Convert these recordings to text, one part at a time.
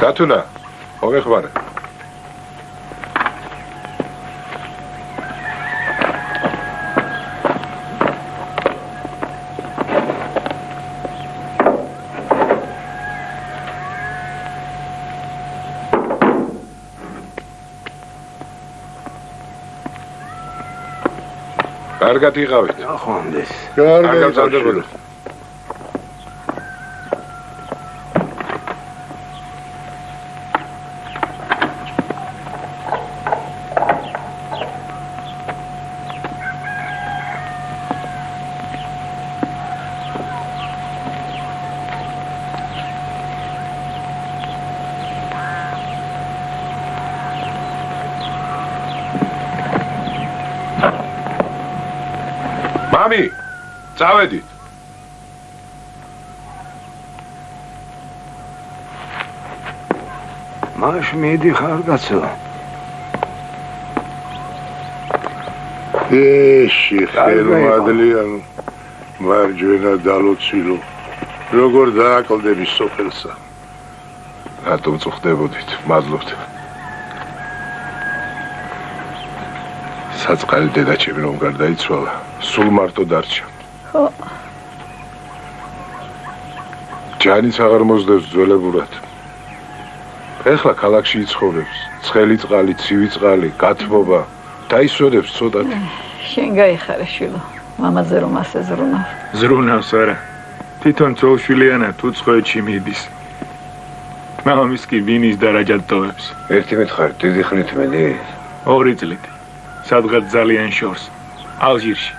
დათუნა, მოგეხმარე. კარგად იყავით. ახონდეს. კარგად წადებოდა. მამი, წავედით. მაშ მიდიხარ კაცო. ეში ხელმადლიან მარჯვენა დალოცილო. როგორ დააკლდები სოფელსა. რატომ წუხდებოდით? მადლობთ. საწყალი დედაჩემი რომ გარდაიცვალა, სულ მარტო დარჩა. ხო. ჯანიც აღარ მოსდევს ძველებურად. ეხლა ქალაქში იცხოვრებს, ცხელი წყალი, ცივი წყალი, გათბობა, დაისვენებს ცოტათი. შენ გაიხარე შვილო, მამაზე რომ ასე ზრუნავ. ზრუნავს არა. თვითონ ცოლშვილიანა თუ წვეთში მიდის. მამის კი ვინის დარაჯად ტოვებს. ერთი მითხარი, დიდი ხნით მედი? 2 წლით. სადღაც ძალიან შორს. ალჟირში.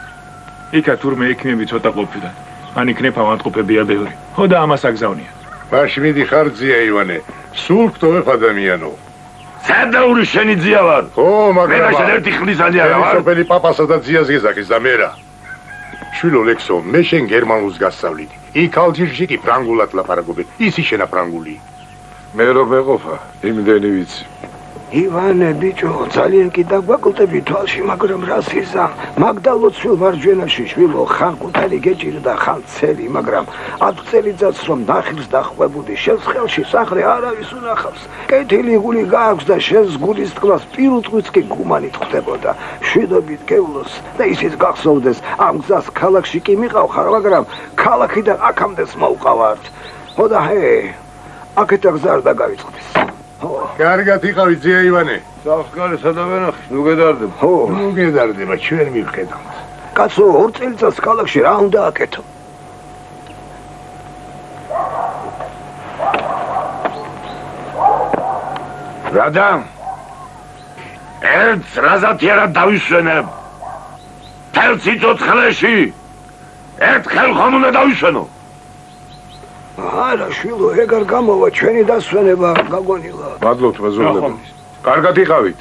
იქა თურმე ექიმები ცოტა ყოფილან. მან იქნებ ავადმყოფებია ბევრი. ხო და ამას აგზავნია. მაშ მიდი ხარძია ივანე. სულ გტოვებ ადამიანო. სადაური შენი ძია ვარ. ხო, მაგრამ მე შენ ერთი ხნის ადია ვარ. სოფელი პაპასა და ძიას გეზაქის და მერა. შვილო ლექსო, მე შენ გერმანულს გასწავლიდი. იქ ალჟირში კი ფრანგულად ლაპარაკობენ. ისი შენა ფრანგული. მე რომ მეყოფა, იმდენი ვიცი. ივანე ბიჭო, ძალიან კი დაგვაკლდები თვალში, მაგრამ რას იზა? მაგდალოცვილ მარჯვენაში შვილო, ხან კუთარი გეჭირდა, ხან ცელი, მაგრამ 10 წელიწადს რომ ნახილს დახვებოდი, შენს ხელში სახრე არავის უნახავს. კეთილი გული გააქვს და შენს გულის წყლას პირუტყვიც კი გუმანით ხდებოდა. შვიდობით გევლოს და ისიც გახსოვდეს, ამ გზას ქალაქში კი მიყავხარ, მაგრამ ქალაქიდან აქამდეც მოვყავართ. ხო და ჰე, აქეთ გზა არ დაგავიწყდეს. კარგად იყავი ძია ივანე. საფხარი სადა ვენახი, ნუ გედარდება. ხო, ნუ გედარდება, ჩვენ მივხედავთ. კაცო, 2 წელიწადს ქალაქში რა უნდა აკეთო? რადამ? ერთ რაზათი არა დავისვენებ. თელ სიცოცხლეში. ერთხელ ხომ უნდა დავისვენო? არა, შვილო, ეგარ გამოვა ჩვენი დასვენება გაგონილა. მადლობთ ბაზრობლებო. კარგად იყავით.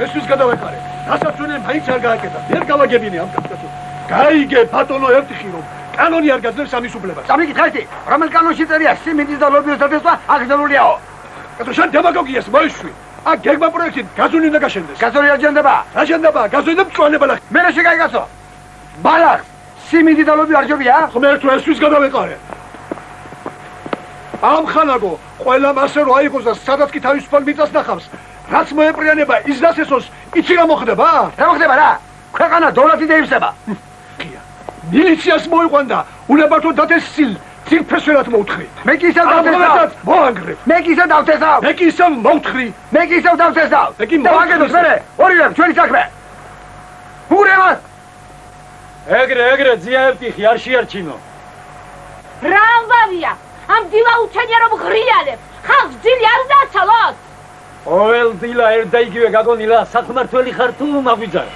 ესვის გადავეყარე. დასაცუნე მაინც არ გააკეთა. ვერ გავაგებინე ამ კაცს. გაიგე ბატონო ერთი ხირო. კანონი არ გაძლევს ამის უფლებას. სამიკითხეთი, რომელ კანონში წერია სიმინდის და ლობიოს დადესვა აკრძალულია? კაცო შენ დემაგოგიას მოიშვი. აქ გეგმა პროექტით გაზონი უნდა გაშენდეს. გაზონი არ ჯენდება. რა შენდება? გაზონი და მწვანე ბალახი. მე რა შეგაიგაცო? ბალახ, სიმინდი და ლობი არ ჯობია? ღმერთო ესვის გადავეყარე. ამ ხანაგო, ყველა მასე რო აიღოს და სადაც კი თავისუფალ მიწას ნახავს. რაც მოეპრიანება ის დასესოს, იცი რა მოხდება? რა მოხდება რა? ქვეყანა დოლათი დაივსება. მილიციას მოიყვანდა, უნებართო დადესილ, ძირფესვერად მოუთხრი. მე კი ისევ დავთესავ. მოანგრე. მე კი ისევ დავთესავ. მე კი ისევ მოუთხრი. მე კი ისევ დავთესავ. მე კი მოვაგებთ მერე, ორივე ჩვენი საქმე. ურემას. ეგრე ძიაებტიხი არ შეარჩინო. რა ამბავია? ამ დილა უჩენია რომ ღრიალებს. ხალხს ძილი არ უნდა აცალოთ. ყოველ დილა ერთ და იგივე გაგონილა, საქმართველი ხარ თუ მაგვიძარა?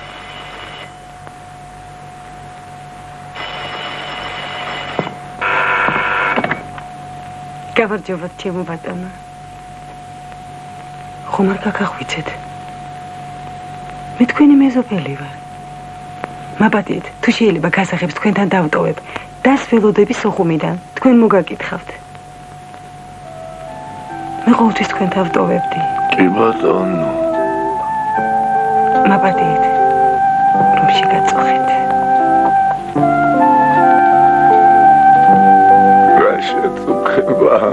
გამარჯობათ ჩემო ბატონო. ხომ არ გაგახვიცეთ? მე თქვენი მეზობელი ვარ. მაპატიეთ, თუ შეიძლება გასახებს თქვენთან დავტოვებ. დას ველოდები სოხუმიდან, თქვენ მოგაკითხავთ. მე ყოველთვის თქვენთან ავტოვებდი. კი ბატონო. მაპატიეთ, რომ შეგაწუხეთ. რა შეწუხება?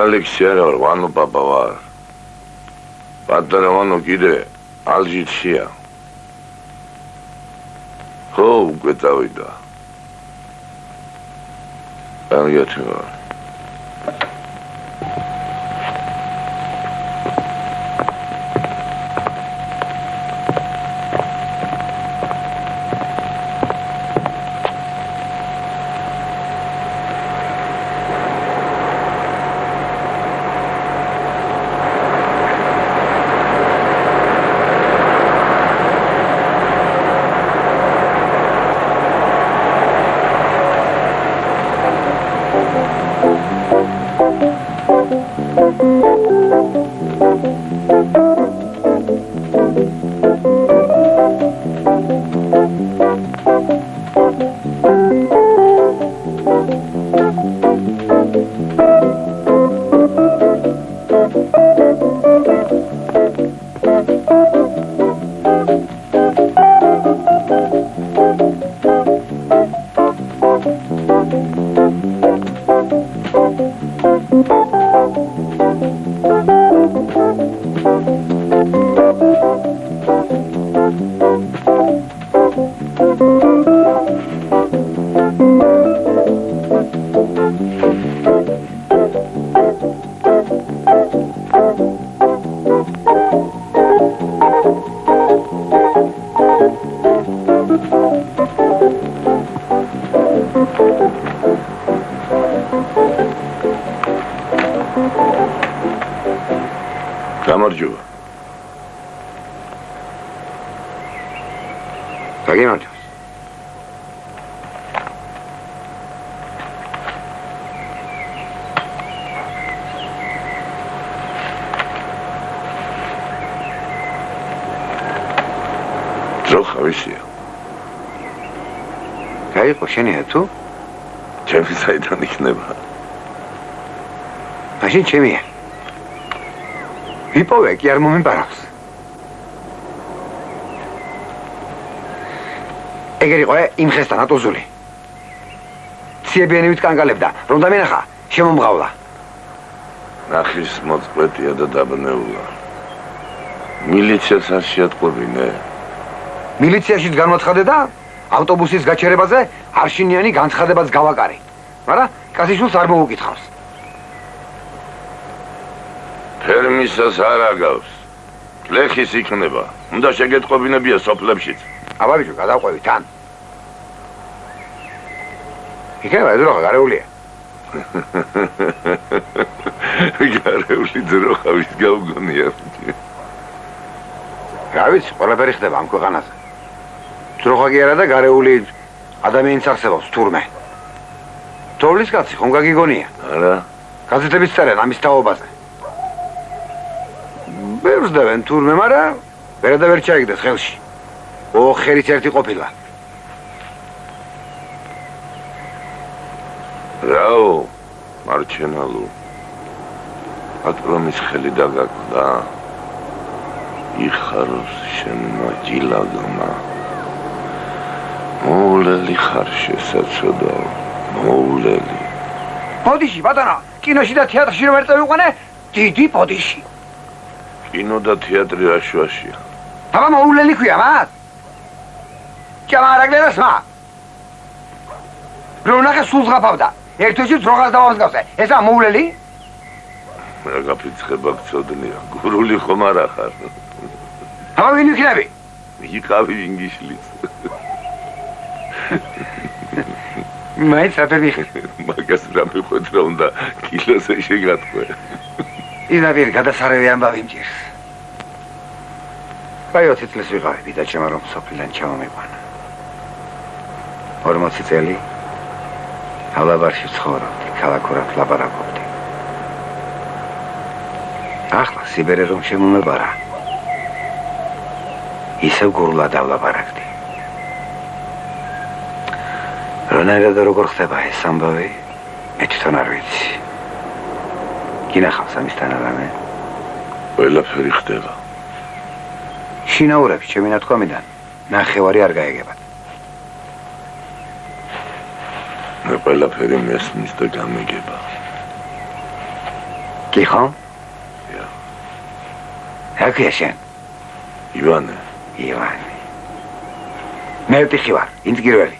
ალექსია ვანო პაპა ვარ. პატარა ვანო კიდე ალჟირშია. ხო, უკვე წავიდა. კარგია ვარ. გაგიმართავს. ძრო ხავისია. გაიყო შენია თუ? ჩემი საიდან იქნება? მაშინ ჩემია. ვიპოვე კი არ მომემბარავს. ეგერ იყო იმ ხესთან ატოზული. ციებიანივით კანკალებდა, რომ დამენახა, შემომღავლა. ნახის მოწყვეტია და დაბნეულა. მილიციას არ შეატყობინე. მილიციაში განვაცხადე და ავტობუსის გაჩერებაზე არშინიანი განცხადებაც გავაკარე. მაგრამ კაციშვილს არ მოუკითხავს. ფერმისას არ აგავს. ლეხის იქნება. უნდა შეგეთყობინებია სოფლებშიც. აბა ბიჭო, გადავყვევი თან. იქნება ეძროხა გარეულია. გარეული ძროხავის გავგონია. რა ვიცი, ყველაფერი ხდება ამ ქვეყანაზე. ძროხა კი არა და გარეული ადამიანს ახსენებს თურმე. თოვლის კაცი ხომ გაგიგონია? არა. გაზეთების წერენ ამის თაობაზე. ბევრს დავენ თურმე, მაგრამ ვერა და ვერ ჩაიგდეს ხელში. ოხერიც ერთი ყოფილა. რაო, მარჩენალო. პატრონის ხელი დაგაკვდა. იხაროს შენმა ჯილაგმა. მოულელი ხარ შესაძოდაო, მოულელი. პოდიში, ბატონო, კინოში და თეატრში რომ ერთად ვიყვანე, დიდი პოდიში. კინო და თეატრი რაშუაშია. აბა მოულელი ქვია მას. ჭამარაგლერას მა. რომ ნახე სულს გაფავდა. ერთოში ძროხას დავამსგავსე. ესა მოულელი? რა გაფიცხება გწოდნია, გურული ხომ არ ახარ. აბა ვინ იქნები? იყავი ინგიშლიც. მაინც რაფერი მაგას რა მიყვეთ რა უნდა კილოზე შეგატყვე. იზავიერ გადასარევი ამბავი მჭირს. კაი 20 წელს ვიყავი და ჩემ რომ სოფლიდან ჩამომიყვანა. 40 წელი ალაბარში ცხოვრობდი, ქალაქურად ლაპარაკობდი. ახლა სიბერე რომ შემომებარა. ისევ გურლად ავლაპარაკდი. რანაირად და როგორ ხდება ეს ამბავი, მე თვითონ არ ვიცი. გინახავს ამისთან რამე? ყველაფერი ხდება. შინაურები ჩემი ნათქვამიდან ნახევარი არ გაეგებათ. მე ყველაფერი მესმის და გამეგება. კი ხო? Ja. რა ქვია შენ? ივანე. ივანე. მე ვტიხი ვარ, ინტგირველი.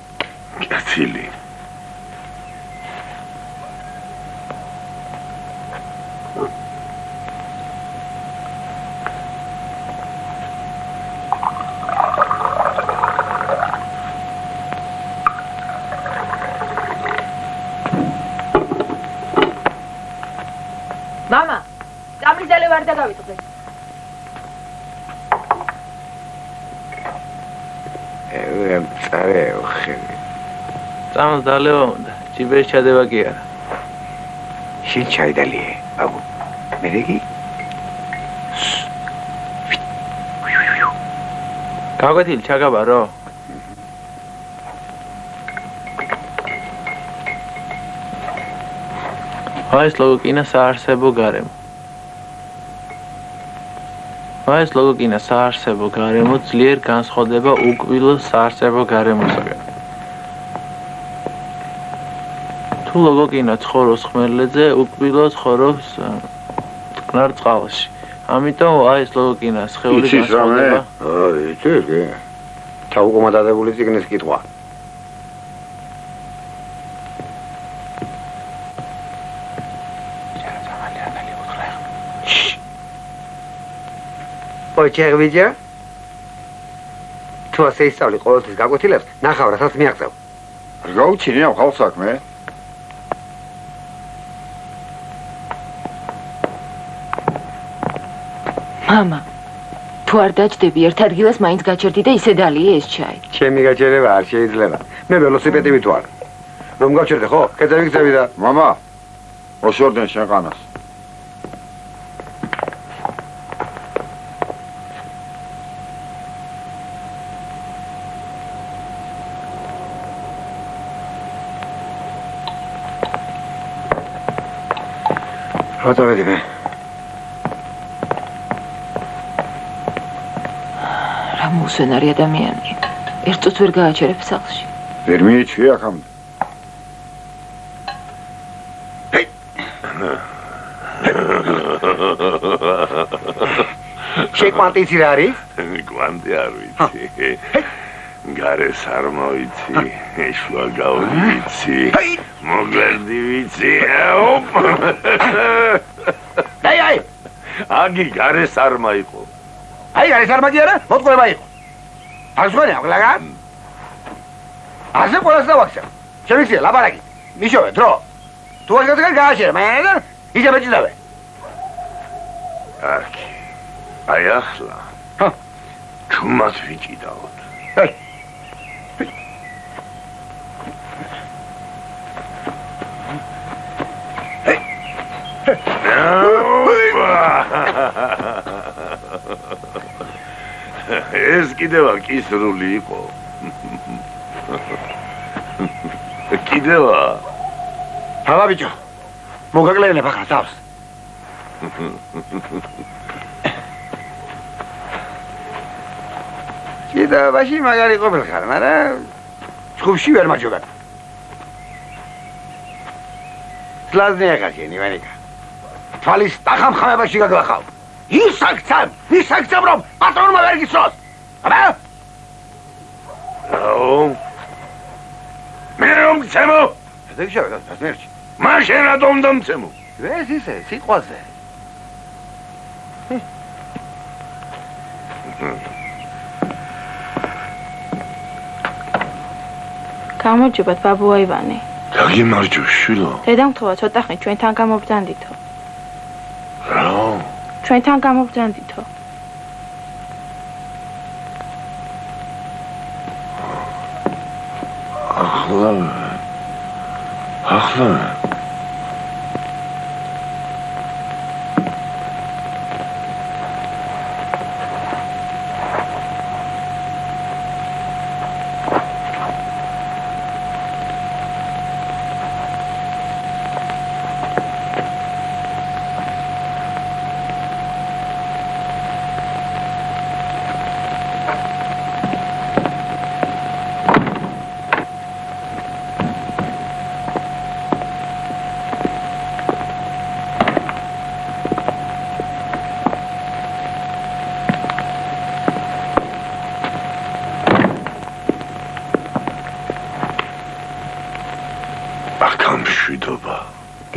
კაცილი. მამა, წამლიდელე ვარ და გავიტყდე. წარეო ხელი. წამს დალევა უნდა, ჯიბეს ჩადება კი არა. შენ ჩაიდალიე, ბაბუ. მე რიგი? გაგვეთილი ჩაგაბარო? ეს ლოგიკინა საარსებო გარემო. ეს ლოგიკინა საარსებო გარემო ძლიერ განსხვავდება უკბილო საარსებო გარემოსაგან. თუ ლოგიკინა ცხოვრობს ხმელეთზე, უკბილო ცხოვრობს მტკნარ წყალში. ამიტომ ეს ლოგიკინა სხეული განსხვავდება. იცი, ჩაუკომადადებული წიგნის კითხვა. ოჩერვიჯა თუ ასე ისწავლი ყოველთვის გაკვეთილებს, ნახავ რასაც მიაღწევ. არ გაუჩინია ხალხსაქმე? მამა, თუ არ დაჭდები ერთ ადგილას მაინც გაჩერდი და ისე დალიე ეს ჩაი. ჩემი გაჩერება არ შეიძლება. მე ველოსიპედი ვითვალ. რომ გავჩერდე ხო? კერძები გწევი და მამა, ოშორდენ შენ ყანას. რა წავედი მე? რა მოუსვენარი ადამიანი. ერთ წუთს ვერ გააჩერებ სახლში. ვერ მიეჩვი აქამდე. შეკვანტიცი რა არის? კვანტი არ ვიცი. გარეს არ მოვიცი. შუა გაული ვიცი. მოგერდი ვიცი. აი! აგი გარეს არ მაიყო. აი, გარეს არ მაგიარა? მოტყოლება იყო. არ ზღონე აღლაგა? ასე ყველას დავახსენ. შემიძლია ლაპარაკი. მიშოვე დრო. თუ არ გაგა გააჩერე, მაგრამ ისე მეჭიდავე. აგი. აი ახლა. ჩუმად ვიჭიდაოთ. აი. ეს კიდევა კისრული იყო. კიდევა. ჰალა ბიჭო. მოგაკლენებ ახლა თავს. კიდევაში მაგარი ყოფილ ხარ, მაგრამ ჩხუბში ვერ მაჯობად. სლაზნია ხარკენ, ივანიკა. თვალის დახამხამებაში გაგლახავ. ისაკცემ რომ პატრონმა ვერ გიცნოს. აბა? აუ. მე რომ გცემო? ზეგშავე და მერჩი. მაშინ რატომ დამცემო? ეს ისე, სიყვაზე. გამარჯობათ ბაბუა ივანე. დაგიმარჯო შვილო. დედამთხოვა ცოტა ხნით ჩვენთან გამობრძანდითო. რა? ჩვენთან გამობრძანდითო. ახლა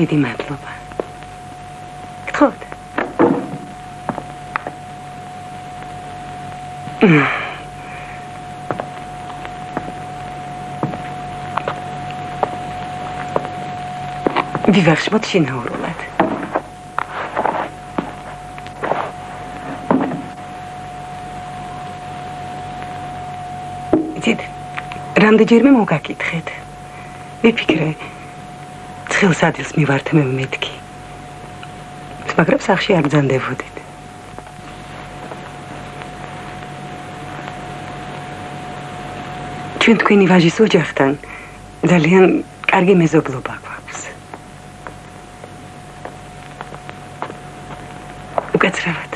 დიდი მადლობა. გთხოვთ. ვივახშმოთ შინაურულად. იცით, რამდენჯერმე მოგაკითხეთ. ვიფიქრე, ცხელს ადილს მივართმევ მეთქი. მაგრამ სახში არ ბრძანდებოდით. ჩვენ თქვენი ვაჟის ოჯახთან ძალიან კარგი მეზობლობა გვაქვს. უკაცრავად.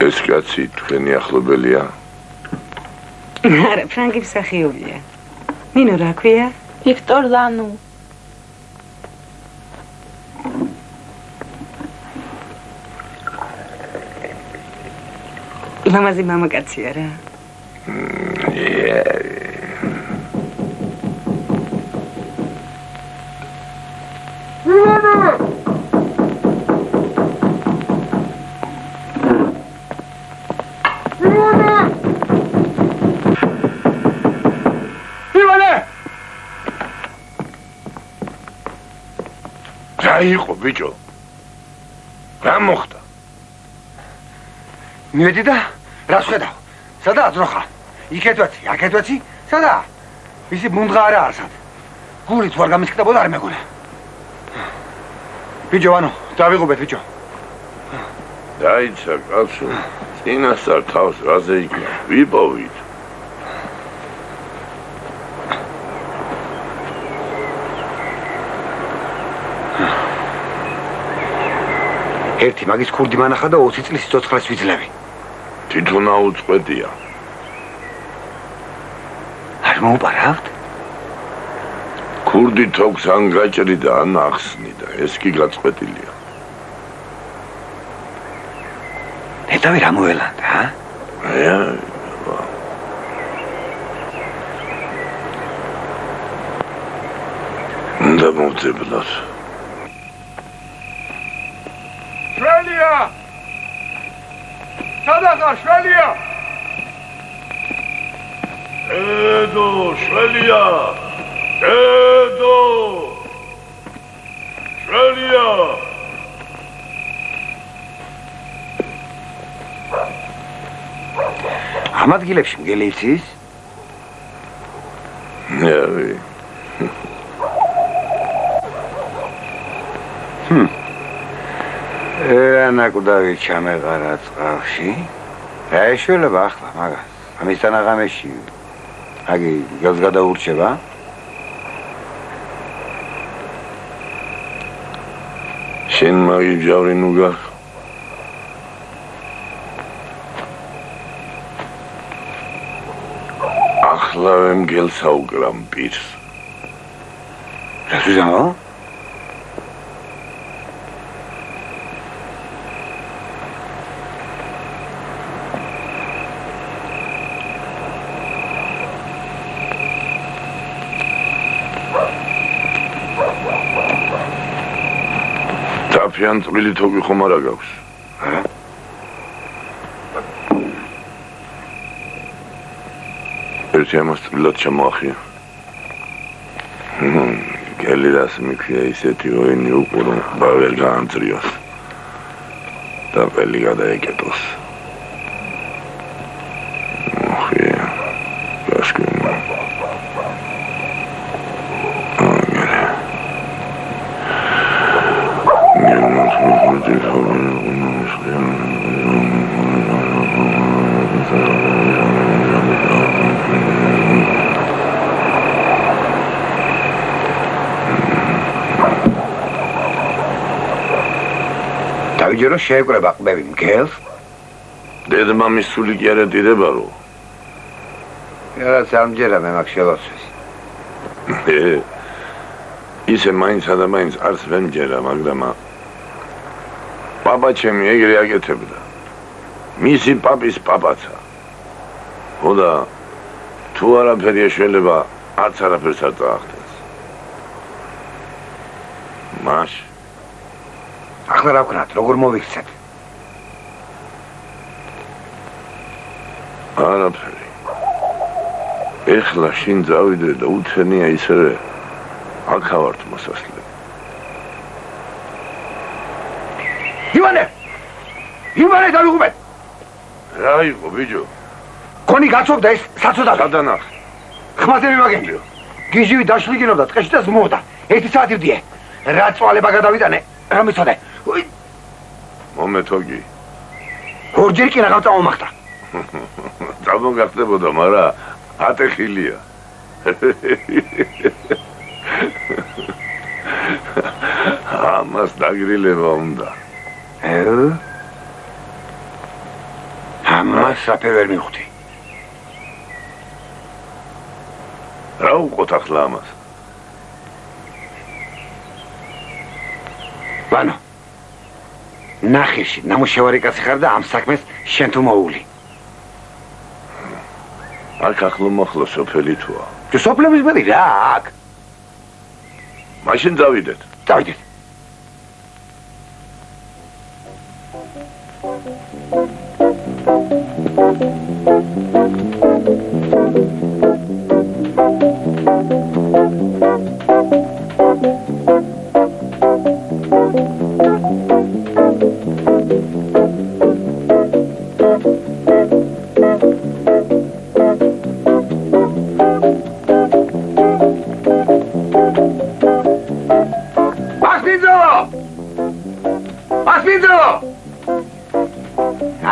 ეს კაცი თქვენი ახლობელია? არა, ფრანგი მსახიობია. ნინო რა ქვია? ვიქტორ ლანუ. ლამაზი მამაკაცია რა. რა იყო ბიჭო? რა მოხდა? მივედი და რას ხედავ? სადაა ძროხა? იქეთ ვაცი, აქეთ ვაცი? სადაა? ისი ბუნდღა არა არსად. გული თუ არ გამისკდებოდა არ მეგონა. ბიჭო, ანუ დავიღობეთ ბიჭო. დაიცა კაცო, წინასწარ თავს რაზე იქნა? ვიპოვით. ერთი მაგის ქურდი მანახა და 20 წლის სიცოცხლეს ვიძლევი. თვითონ აუწყვეტია. არ მოუპარავთ? ქურდი თოქს ან გაჭრი და ან ახსნი და ეს კი გაწყვეტილია. ნეტავი რა მოელანდა, ა? უნდა მოვძებლოთ. შველია! სადახარ შველია? დედო, შველია! დედო! შველია! ამ ადგილებში მგელი იცის? ნევი. ნაკვდავი ჩამეყარა წყალში. რა ეშველება ახლა მაგას? ამისთან აღამეში. აგი გელს გადაურჩება? შენ მაგი ჯავრი ნუგა. ახლა მგელს აუკრამ პირს. რა ზუსტად? დაფიან წვრილი თოგი ხომ არა გაქვს? ერთი ამას წვრილად ჩამოახია. გელი რას მიქვია ისეთი ოენი უყურო ბავერ გაამწრიოს და პელი გადაეკეტოს. მოხია გასკინა. დავიჯერო შეეკრება ყბები მგელს? დედმამის სული კი არა დიდება რო. რაც არ მჯერა მე მაგ შელოცვის. ისე მაინც და მაინც არც ვერ მჯერა, მაგრამ პაპა ჩემი ეგრე აკეთებდა. მისი პაპის პაპაცა. ხოდა თუ არაფერი ეშველება, არც არაფერს არ წაახდენს. მაშ ახლა რა ვქნათ, როგორ მოვიქცეთ? არაფერი. ეხლა შინ წავიდე და უცენია ისევე აქავართ მოსასვლელი. ივანე! ივანე დავიღუპეთ! რა იყო ბიჭო? ქონი გაცობდა ეს საცოდავი. გადანახ. ხმაზე მივაგენიო. გიჟივი დაშლიგინობდა წყეში და ზმოვდა. 1 საათი ვდიე. რა წვალება გადავიტანე, რა მიცოდე. მომეთოგი. ორჯერ კი რაღაც წამომახტა. წამოგახდებოდა, მაგრამ ატეხილია. ამას დაგრილება უნდა. ამას საფე ვერ მივხვდი. რა უყოთ ახლა ამას? ვანო, ნახიში, ნამუშევარი კაცი ხარ და ამ საქმეს შენ თუ მოული. აქ ახლო მოხლო სოფელი თუა. სოფლების მეტი რა აქ? მაშინ დავიდეთ. დავიდეთ.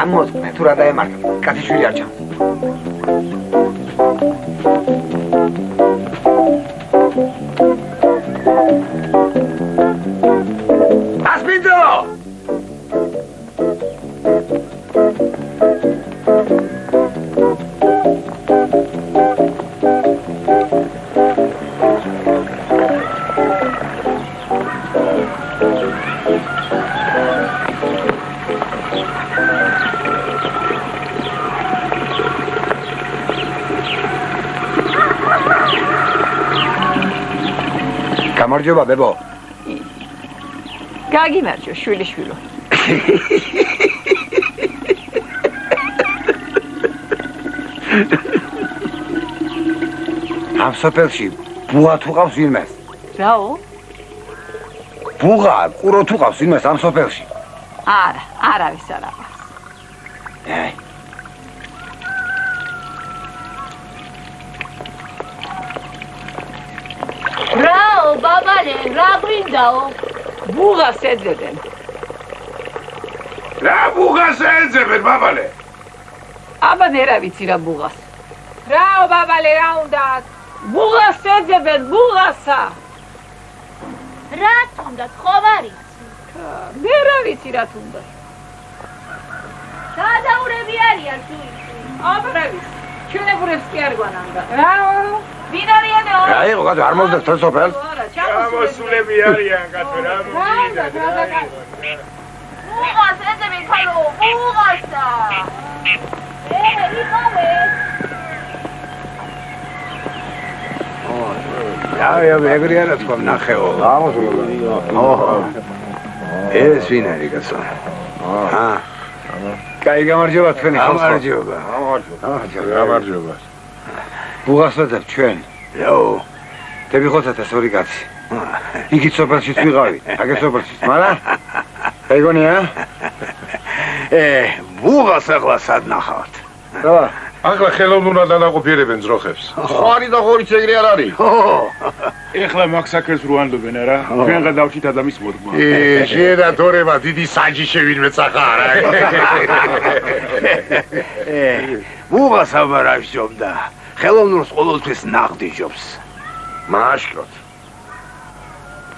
ამოსკნე თუ რა დაემართა კაცი შვილი არ ჩანს ასპინძო გამარჯობა ბებო გაგიმარჯო შვილიშვილო ამ სოფელში ბუღა თუ ყავს ვინმეს რაო ბუღა ყურო თუ ყავს ვინმეს ამ სოფელში არა არავის არ აქვს რაო ბაბალე რა გვინდაო ბუღას ეძებენ რა ბუღას ეძებენ ბაბალე აბა მე რა ვიცი რა ბუღას რაო ბაბალე რა უნდათ ბუღას ეძებენ ბუღასა რა თუნდათ ხომ არის მე რა ვიცი რა თუნდათ გადაურები არიან თუ აბა რა ვიცი ჩვენებურებს კი არ გვანანდა რაო ვინ არიანო რა იყო კაცო არ მოვდეთ თელ სოფელს გამოსულები არიან კაცო რა მოვიდა ბუღას ეძებენ ხალო ბუღასა იკავე რა მეგრი არა თქვა ნახეო ეს ვინ არის კაცო კაი გამარჯობა თქვენი გამარჯობა გამარჯობა ბუღას ვეძებ ჩვენ იო დები ხოცათ ეს ორი კაცი იგი სოფელშიც ვიყავი აგერ სოფელშიც მაგრამ ეგონია ბუღას ახლა სად ნახავთ რა ახლა ხელოვნურად ანაყოფიერებენ ძროხებს ხარი და ხორიც ეგრე არ არის ეხლა მაქსაკერს რო ანდობენ არა ჩვენ გადავჭით ადამიანის მოდგმა შედა თორემა დიდი საჯი შევინმე წახარა ბუღას აბარაშ ჯობდა ხელოვნურს ყოველთვის ნაღდი ჯობს მაშკოთ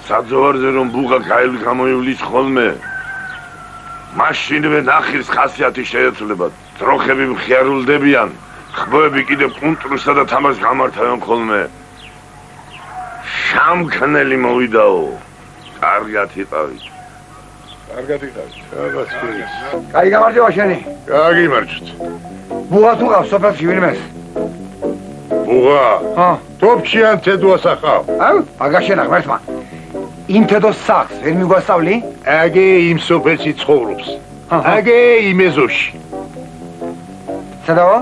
საძოვარზე რომ ბუღა გაელი გამოივლის ხოლმე მაშინვე ნახირს ხასიათი შეეცვლება ძროხები მხიარულდებიან ხბოები კიდე პუნტრუსა და თამაშს გამართავენ ხოლმე შამქნელი მოვიდაო კარგად იყავით კარგად იყავით კაი გამარჯობა შენი გაგიმარჯოთ ბუღა თუ ყავს სოფელში ვინმეს ბუღა ტოპჩიან თედუას ახავ აგაშენა ღმერთმა იმ თედოს სახს ვერ მიგვასწავლი აგე იმ სოფელში ცხოვრობს აგე იმ ეზოში სადაო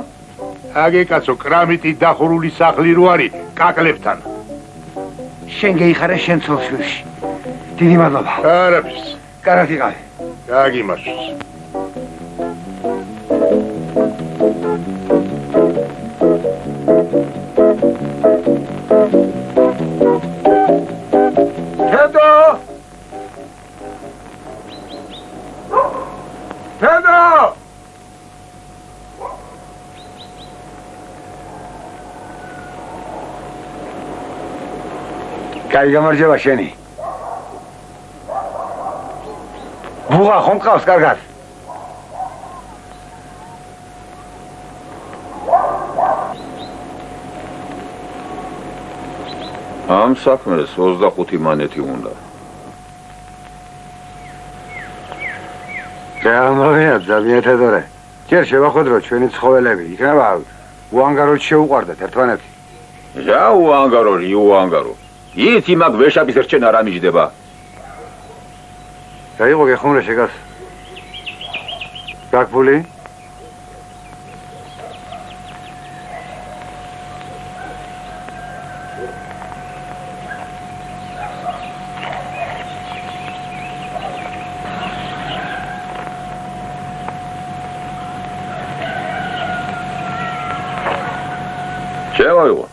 აგე კაცო კრამიტი დახურული სახლი რო არის კაკლებთან შენ გეიხარე შენ ცოლშვილში დიდი მადლობა არაფერს კარგად იყავი გაგიმარჯოს კაი გამარჯობა შენი ბუღა ხომ ყავს კარგად ამ საქმეს 25 მანეთი უნდა ძალიან ძალიან თედორე ჯერ შევახვედრო ჩვენი ცხოველები იქნება უანგაროდ შეუყვარდათ ერთმანეთი. რა უანგარო. იცი მაგ ვეშაპის რჩენა რა მიჯდება? დაიღო გეხმურე შეგას. გაკბული? შევაიღო.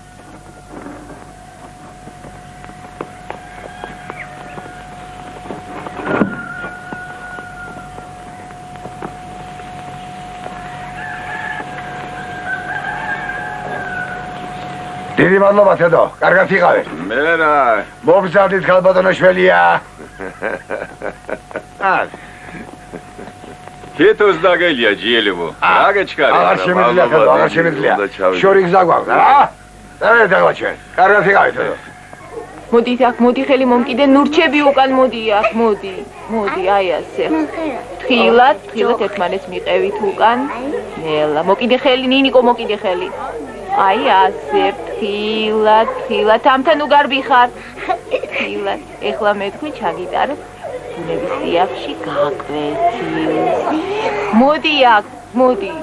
დიდი მადლობა თედო, კარგად იყავით. მე რა. მოგზავნით ქალბატონოშველია. თითოს დაგელია ჯიელებო. რა გეჩქარი? აღარ შემიძლია თედო, აღარ შემიძლია. შორი გზა გვაქვს რა. დავით ახლა ჩვენ. კარგად იყავით თედო. მოდით აქ, მოდი ხელი მომკიდე, ნურჩები უკან მოდი აქ, მოდი. მოდი, აი ასე. თხილად ერთმანეთს მიყევით უკან. ნელა, მოკიდე ხელი, ნინიკო მოკიდე ხელი. აი ასე, თხილად, ამთან უგარბი ხარ. თხილად, ეხლა მე თქვი ჩაგიტარებ. ბუნების სიახში გაკვეთილს. მოდი აქ, მოდი.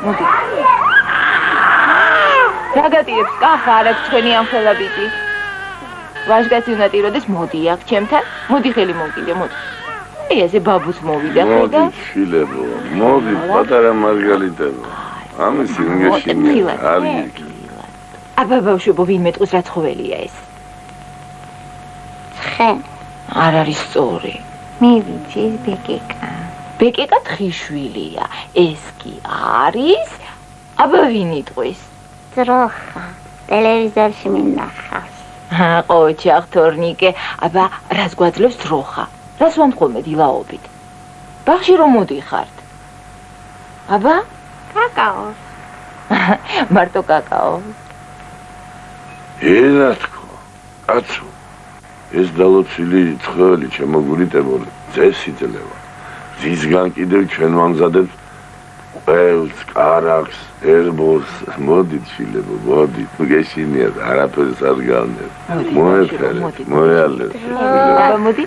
მოდი. რაგატირებს კახა არ აქვს თქვენი ამ ხელა ბიჭი. ვაჟგაცი უნდა ტიროდეს, მოდი აქ ჩემთან. მოდი ხელი მომკიდე, მოდი. აი ესე ბაბუს მოვიდა ხედა. მოდი შილებო, მოდი პატარა მარგალიტებო. ამის ინგეშინია, არ იქ. აბა ბავშვებო, ვინმე ტყუს რა ცხოველია ეს? ცხე. არ არის სწორი. მე ვიცი, ეს ბეკეკა. ბეკეკა თხიშვილია. ეს კი არის. აბა ვინ იტყვის? ძროხა. ტელევიზორში მინახავს. ყოჩახ თორნიკე, აბა რას გვაძლევს ძროხა? რას ვამხოლმე დილაობით? ბაღში რომ მოდიხართ? აბა? კაკაო. მარტო კაკაო. ელათქო, კაცო. ეს დალოცილი ცხოველი შემოგურიტებული წესი ძლევა. ზისგან კიდევ ჩვენ ვამზადებთ ყველს, კარაქს, ერბოს, მოდით შილებო, მოდით, გეშინიათ, არაფერს არ გავნებ. მოეფერეთ, მოეალეთ. აბა მოდი.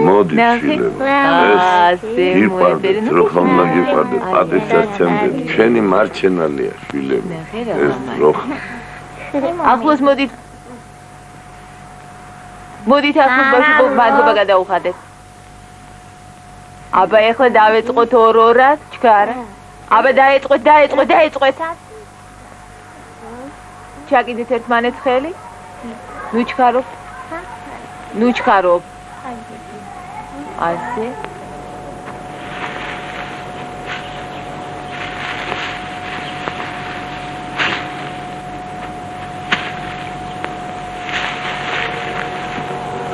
მოდით შილებო. ეს გიყვარდეთ, როხამლა გიყვარდეთ, პატივსაცემდეთ, ჩვენი მარჩენალია შილებო. ეს როხა. ახლოს მოდით. მოდით ახლოს ბავშვებო, მადლობა გადაუხადეთ. აბა ეხლა დავეწყოთ ორ-ორად, ჩქარა. აბა დაეწყოთ. ჩაკიდეთ ერთმანეთს ხელი. ნუ ჩქარობ. ასე.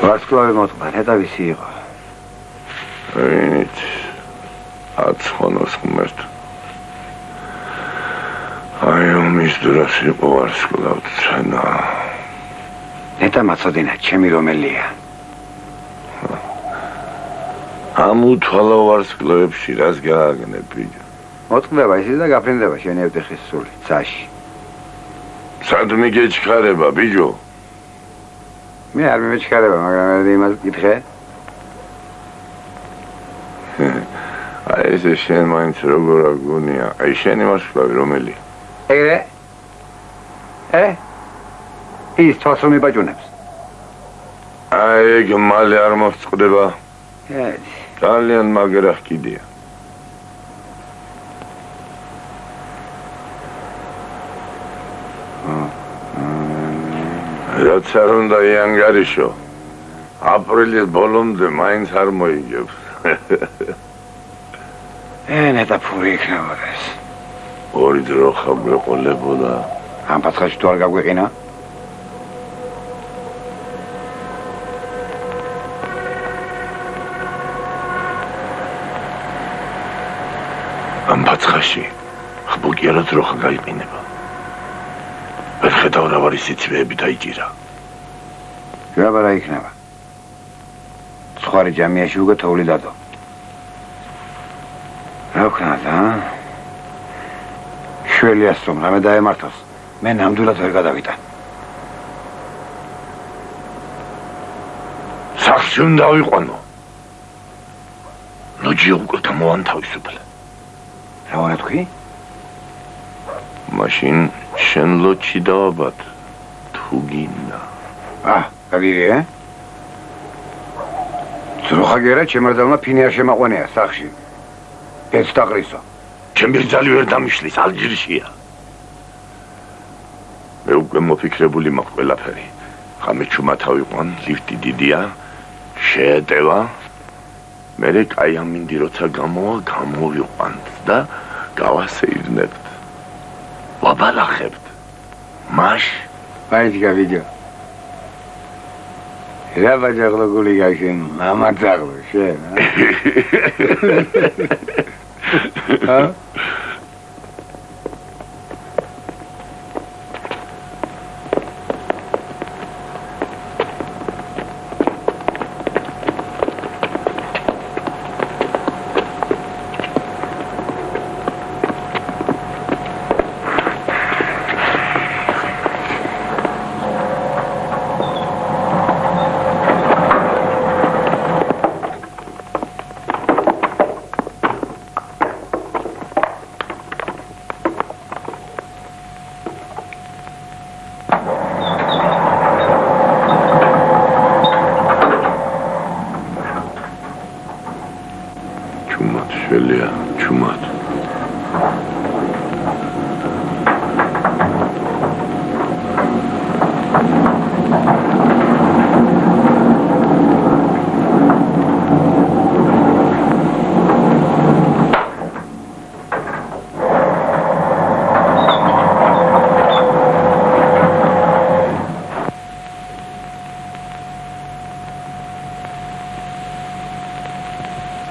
ვარსკვლავი მოწყდა, ნეტა ვისი იყო? ვინით აცხონოს ღმერთ. აი ომის დროს იყო ვარსკვლავთანა. ნეტა მაწოდინა, ჩემი რომელია? ამ უთვალო ვარსკვლავებში რას გააგნებ ბიჭო? მოწყდება ისე და გაფრინდება შენი ევტეხის სული, წაში. სადმე გეჩქარება ბიჭო? მე არ მიმეჩქარება, მაგრამ იმას გითხე. აი ესე შენ მაინც როგორ აგონია, აი შენი ვარსკვლავი რომელი? ეგრე? ის თვალს რომ იბაჯუნებს. აი ეგ მალე არ მოწყდება. ძალიან მაგრა კიდია. რაც არ უნდა იანგარიშო, აპრილის ბოლომდე მაინც არ მოიგებს. ნეტა ფური იქნებოდა ეს. ორი ძროხა გვეყოლებოდა. ამ პაცხაში თუ არ გაგვეყინა? ამ პაცხაში ხბუკი არა ძროხა გაიყინება. ვერ ხედავ რა ვარი სიცივეები დაიჭირა. რაბა რა იქნება? სხვარი ჯამიაში უგა თოვლი დადო. რა ვქნათ, შველიას რომ რამე დაემართოს, მე ნამდვილად ვერ გადავიტან. სახში უნდა ვიყვანო. ლოჯი უკვე გამოვანთავისუფლე. რა ვარ თქვი? მაშინ შენ ლოჯი დავაბად. თუ გინდა. გაგიგე? ძროხაგერა ჩემარდალმა ფინი არ შემაყვანია სახში. ეს დაყრისო. ჩემი ბრძალი ვერ დამიშლის, ალჟირშია. მე უკვე მოფიქრებული მაქვს ყველაფერი. ხამე ჩუმათა ვიყვან, ლიფტი დიდია, შეეტევა. მერე კაი ამინდი როცა გამოვიყვანთ და გავასეირნებთ. ვაბალახებთ. მაშ მაინც გავიგე. რა ბაჯაღლო გული გაშენ, მამაძაღლო შენ,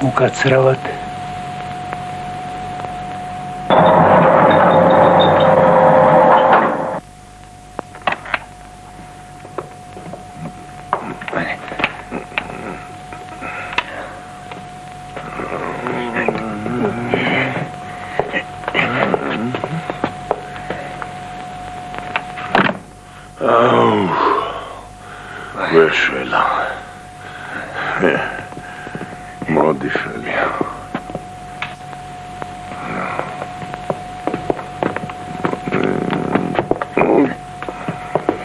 უკაცრავად ვეშველა მოდი შველია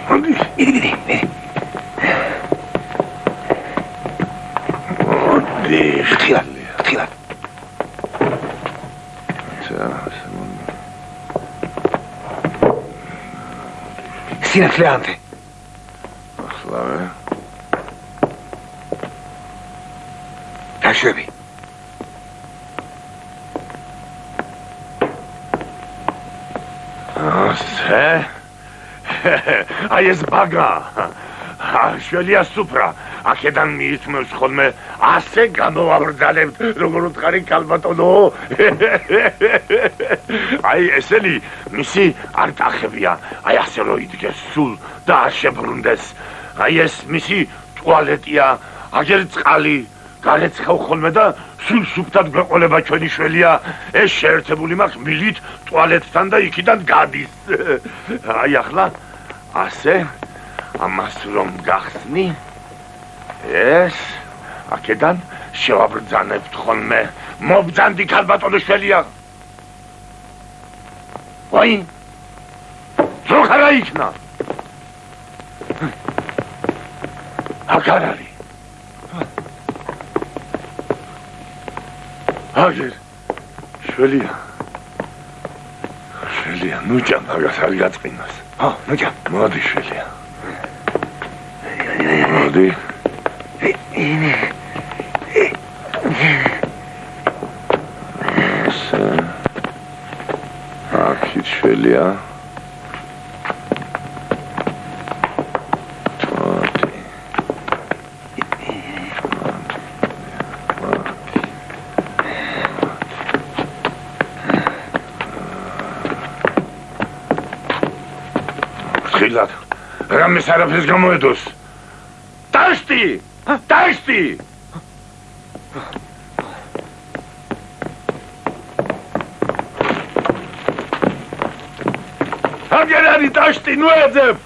მოდი მიდი მოდი ხილად სინათლე ანთე ახლავე დაშვები აი ეს ბაგა შველია სუფრა აქედან მიიწმევს ხოლმე ასე გამოვაბრძალებთ როგორ უთხარი კალბატონო აი ესენი მისი არტახებია აი ასე რო იდგეს სულ და არ შებრუნდეს აი ეს მისი ტუალეტია აგერ წყალი გარეცხავ ხოლმე და სულ სუფთად გვეყოლება ჩვენი შველია ეს შეერთებული მაქვს მილით ტუალეტთან და იქიდან გადის აი ახლა ასე ამას რომ გახსნი ეს აქედან შევაბრძანებთ ხოლმე მობძანდი ქალბატონო შველია ვაი ზოხა რა იქნა აქ არ არის აგერ შველია ნუჭა მაგას არ გაწყინოს ნუჭა მოდი შველია მოდი აქეთ შველია ხილად რამეს არაფერს გამოედოს დაშტი აგერ არის ტაშტი, ნუ ეძებ.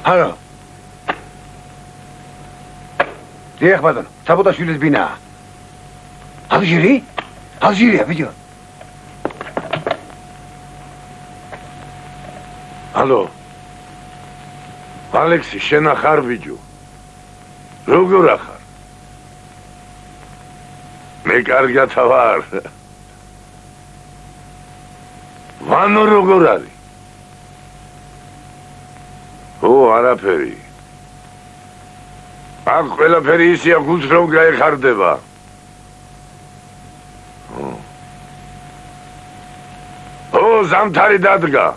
Hallo. დიახ ბატონო, საბოტაშვილის ბინაა. ალჟირი? ალჟირია, ბიჭო. ალო. ალექსი, შენ ახარ ბიჭო? როგორ ახარ? მე კარგად ვარ. ვანო როგორ არის? ო, არაფერი. აქ ყველაფერი ისია გულს რომ გაეხარდება. ო, ზამთარი დადგა.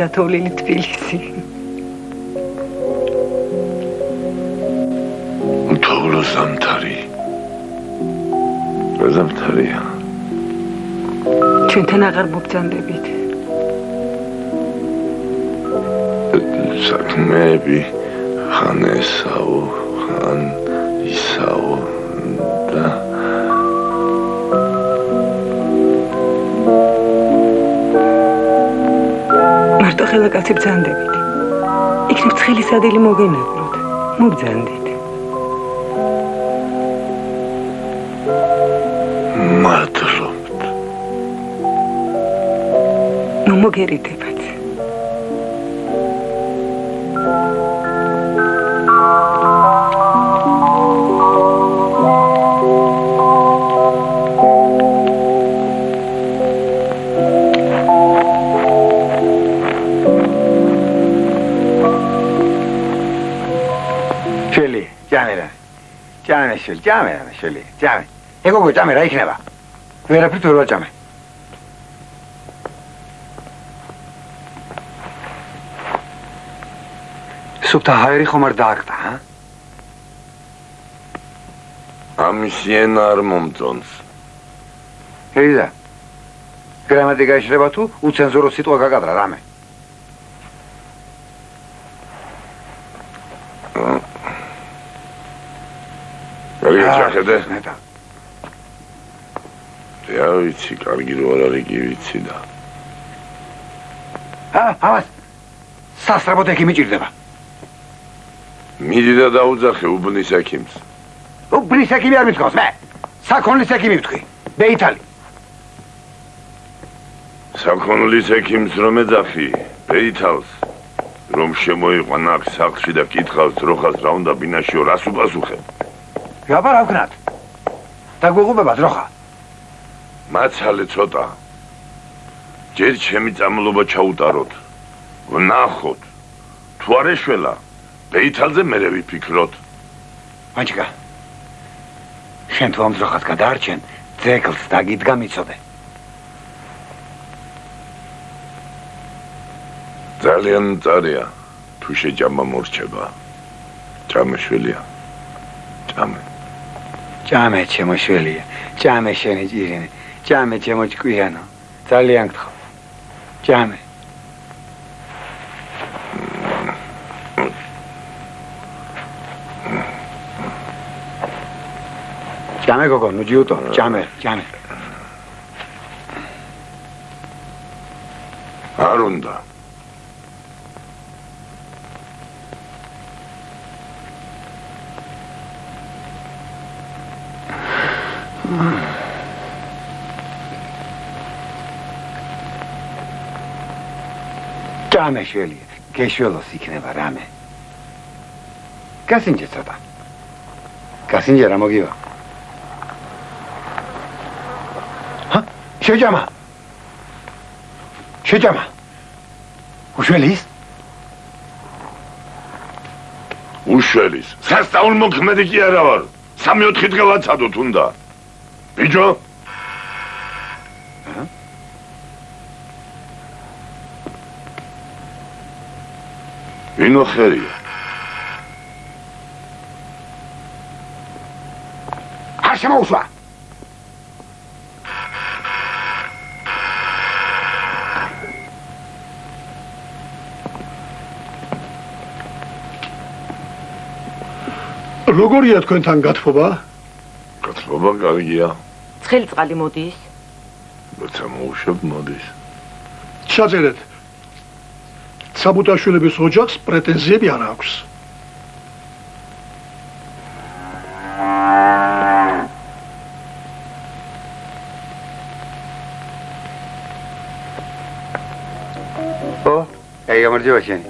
დათოვლილი თბილისი. უთოვლო ზამთარი. რა ზამთარია? ჩვენთან აღარ მობრძანდებით. საქმეები ხან ესაო, ხან ისაო და მარტო ხელაკაცი ბრძანდებით. იქნებ ცხელი სადილი მოგენაკლოთ. მობრძანდით. მადლობთ. ნუ მოგერიდებათ. ჭამე, შელი, ჭამე. ეგოგო ჭამე რა იქნება? ვერაფრით ვერ ვაჭამე. სუფთა ჰაერი ხომ არ დააკტა, ჰა? ამის ენა არ მომწონს. ეიზა. გრამატიკა შეიძლება თუ უცენზურო სიტყვა გაკადრა რამე? ხედე? რა ვიცი, კარგი რო არ არის კი ვიცი და. ამას სასწრაფოდ ექიმი მიჭირდება. მიდი და დაუძახე უბნის ექიმს. უბნის ექიმი არ მithქოს მე. საქონლის ექიმი ვთქვი. ბეითალი. საქონლის ექიმს რომ ეძახი, ბეითალს რომ შემოიყვანა აქ სახლში და კითხავს დროხას რა უნდა ბინაშიო, რას უპასუხებ? გაბარ ავკნათ. დაგვეღობებათ როხა. მაცალე ცოტა. ჯერ ჩემი წამლობა ჩაუტაროთ. ვნახოთ. თუ არ ეშველა, ბეითალზე მერე ვიფიქროთ. მაჩიკა. შენ თუ ამ ძროხას გადაარჩენ, ძეგლს დაგიდგა მიცოდე. ძალიან მწარია, თუ შეჯამა მორჩება. ჭამე შვილია. ჭამე. ჭამე ჩემო შვილია. ჭამე შენი ჭირინე. ჭამე ჩემო ჭკვიანო. ძალიან გთხოვ. ჭამე. ჭამე გოგო, ნუ ჯიუტო, ჭამე. არ უნდა. ჭამე შვილია, გეშველოს იქნება რამე. გასინჯე ცოტა. გასინჯე რა მოგივა. შეჯამა. უშველის? უშველის. სასწაულ მოქმედი კი არა ვარ. 3-4 დღე ვაცადოთ უნდა. ბიჭო? ვინო ხერია? არ შემოუშვა. როგორია თქვენთან გათბობა? გათბობა კარგია. ცხელი წყალი მოდის. როცა მოუშვებ მოდის. ჩაწერეთ. საბუთაშვილების ოჯახს პრეტენზიები არ აქვს. აი გამარჯობა შენი.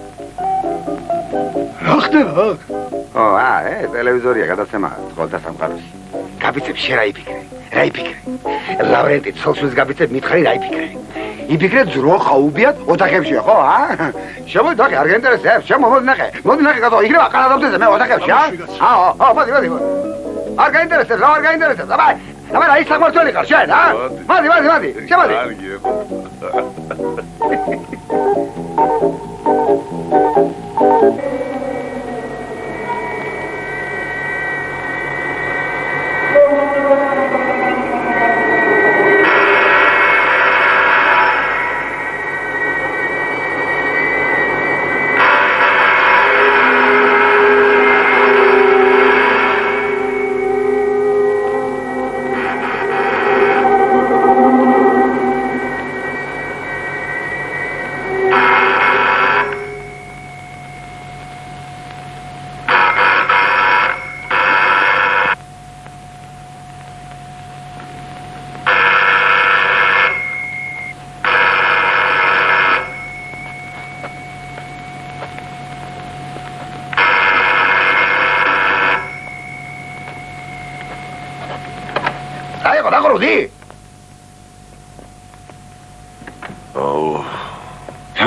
რა ხდება აქ? ტელევიზორია გადაცემა წყალთა სამყაროში. გაბიცებ შენ რა იფიქრე? ლავრენტი ცოლსულის გაბიცებ მითხარი რა იფიქრე? იფიქრე ძრო ხაუბიათ ოთახებში ხო? შემოდი დაღი არ გაინტერესებს? მოდი ნახე გადო იქნება ყანადობდეზე მე ოთახებში მოდი. არ გაინტერესებს, რა არ გაინტერესებს? აბა რა ის საქმართველი ხარ შენ, მოდი. შემოდი.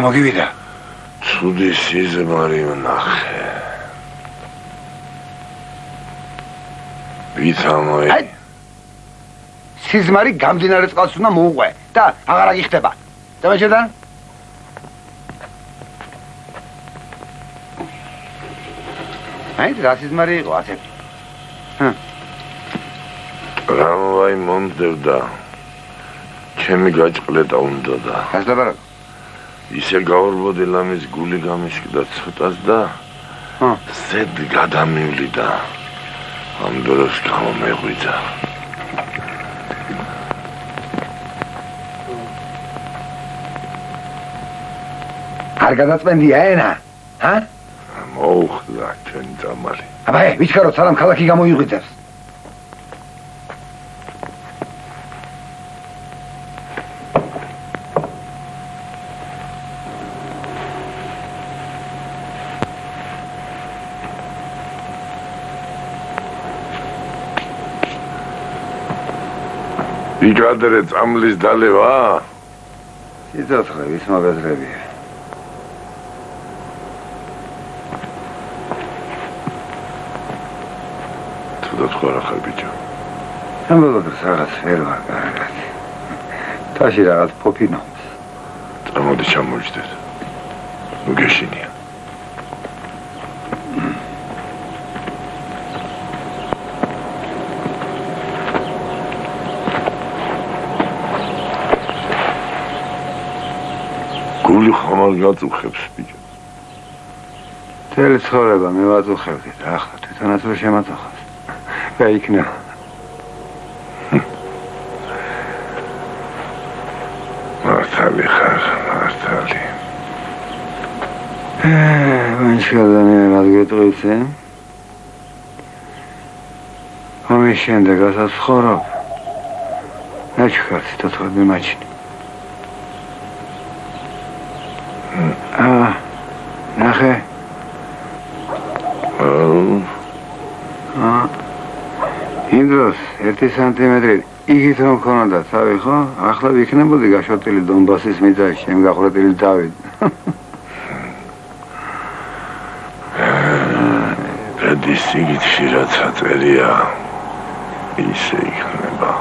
მოგივიდა. ცუდი სიზმარი ვნახე. ვითამოი. სიზმარი გამდინარე წყალს უნდა მოუყვე და აღარ აგიხდება. დამეჭერდან? რა სიზმარი იყო ასეთი? ტრამვაი მომდევდა. ჩემი გაჭყლეტა უნდა და. გასდაბარაკო. ისე გავარბოდი ლამის გული გამიშკდა ცოტას და ზედ გადამივლიდა. ამ დროს გამომეღვიძა. არ გადაწმენდია ენა? მოუხდა ჩვენ ძამალი. აბა ვიჩქარო სალამ ქალაქი გამოიღვიძებს. იგადრე წამლის დალევა? სიცოცხლე ვის მოგაზრებია? თუ დათქვა ხარ ბიჭო. ამბობ რაღაც ვერ ვარ კარგად. თაში რაღაც ფოფინო. წარმოდი ჩამოჯდეთ. ნუ გეშინია. გული ხომალ გაწუხებს ბიჭო. თელი ცხოვრება მე ვაწუხებდი რა ახლა თვითონაც ვერ შემაწუხავს. გაიქნა. მართალი ხარ, მართალი. მან შეგადანიერად გეტყვიცე. ომის შემდეგ ასაც ცხოვრობ. ნაჩქარს თოთოდი მაჩინი. ნახე. იმ დროს 1 სანტიმეტრი იგით რომ ქონოდა თავი ხო? ახლა ვიქნებოდი გაშოტილი დონბასის მიწაში, შემ გახვრეტილი დავით. ბედის იგითში რაც აწერია, ისე იქნება.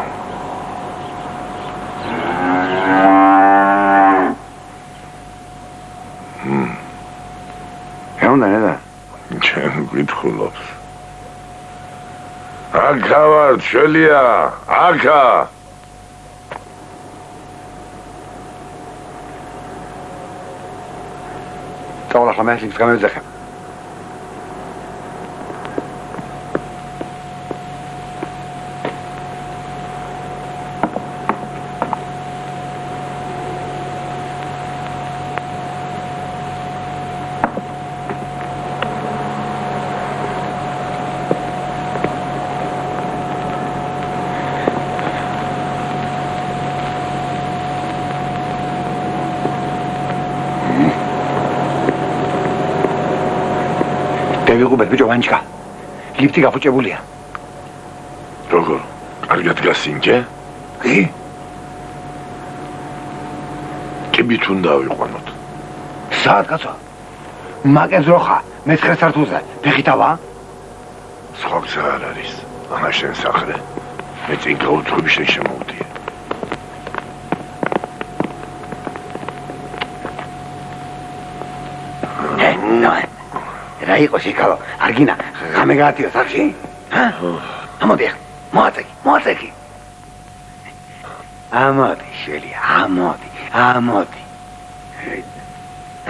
Onda ჩემ გითხულობს. აქა ვარ, შელია, აქა. طول خمس لك خمس زخم. ვიღუბეთ ბიჭო ვანჩკა. ლიფტი გაფუჭებულია. როგორ? კარგად გასინჯე? კი. კიბით უნდა ავიყვანოთ. საათ კაცო. მაგეს როხა, მე-9 სართულზე. ფეხითავა? სხვა გზა არ არის. ამა შენ სახრე. მე წინ გაუთხრობი შენ შემოვდიე. რა იყოს იქალო? არგინა, ღამე გაატიო სახში? ამოდი, მოაწექი. ამოდი, შელია, ამოდი.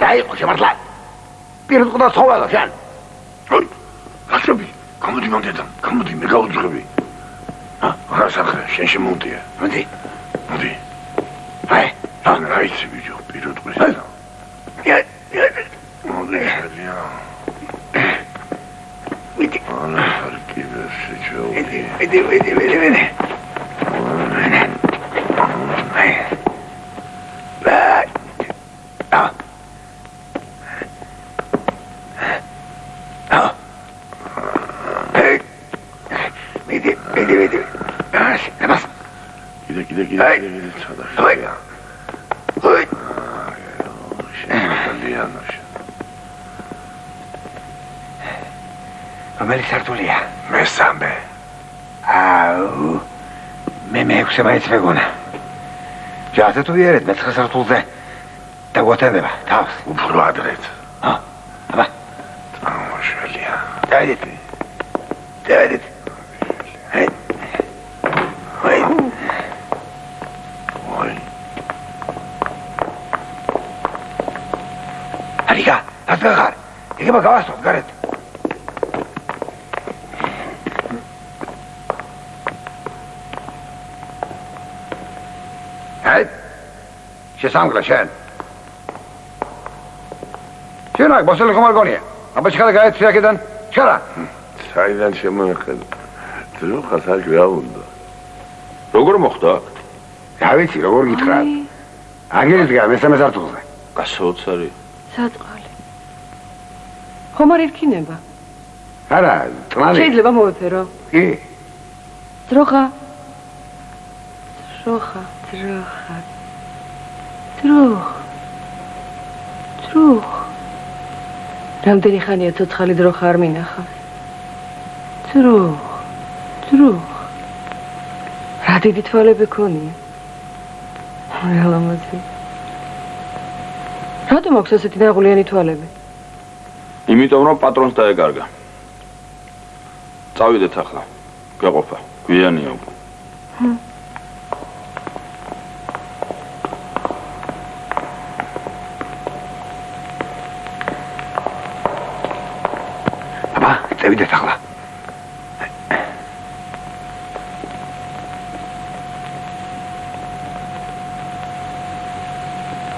რა იყოს შემართლა? პირად ყდა ცხოველა შენ. ოი, გასები, გამოდი მომდედან, გამოდი, მე გაუძღები. რა სახრე, შენ შემოვდიე. მოდი. აი, რა იცი ბიჭო, პირად ყვის. მოდი, შელია. Ana farkı verse çok iyi. Vedi. Vedi. Bas. Gide. Çadır. Oy. Şimdi yanlış. რომელი სართულია? მე-3. აუ. მე-6 მაინც მეგონა. ჯაზე თუ ვიერეთ მე-9 სართულზე. დაგვატარდება თავს. უფრო ადრეთ. აბა. ამოშველია. დავიდეთ. Ой. არიგა, ასგახარ. იგება გავასწორ გარეთ. შესამგლა შენ. შენ აქ ბოსელი ხომ არ გონია? აბა ჩხარა გაეცი აქედან. ჩხარა. საიდან შემოეხედა? დროხას არ გაუნდა. როგორ მოხდა? რა ვიცი, როგორ გითხრა? აგერისგა მე-3 სართულზე. გასაოცარი. საწყალი. ხომ არ ერქინება? არა, წყალი. შეიძლება მოვეფერო? კი. დროხა. დროხ. რამდენი ხანია ცოცხალი დროხა არ მინახავს? დროხ. დრო რა დიდი თვალები ქონია აი ალამაზი რატომ აქვს ასეთი ნაღვლიანი თვალები იმიტომ რომ პატრონს დაეკარგა წავიდეთ ახლა გაყოფა გვიანია უკვე აბა წავიდეთ ახლა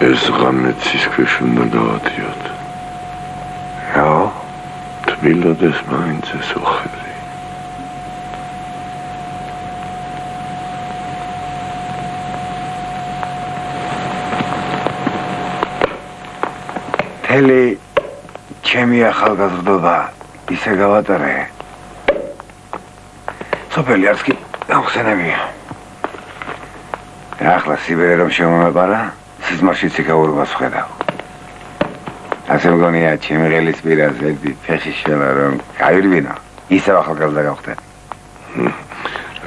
ეს ღამეც ის ქვეშ უნდა გავადიოთ. რა? თბილოდეს მაინც ეს ოხელი. მთელი ჩემი ახალგაზრდობა ისე გავატარე. სოფელი არც კი გავხსენებია. ახლა სიბერე რომ შემომეყარა სიზმარშიც იკაურობას ვხედავ. ასე მგონია ჩემი ღელის პირას ერთი ფეხი შელა რომ გავირბინო. ისევ ახალგაზრდა გავხდე.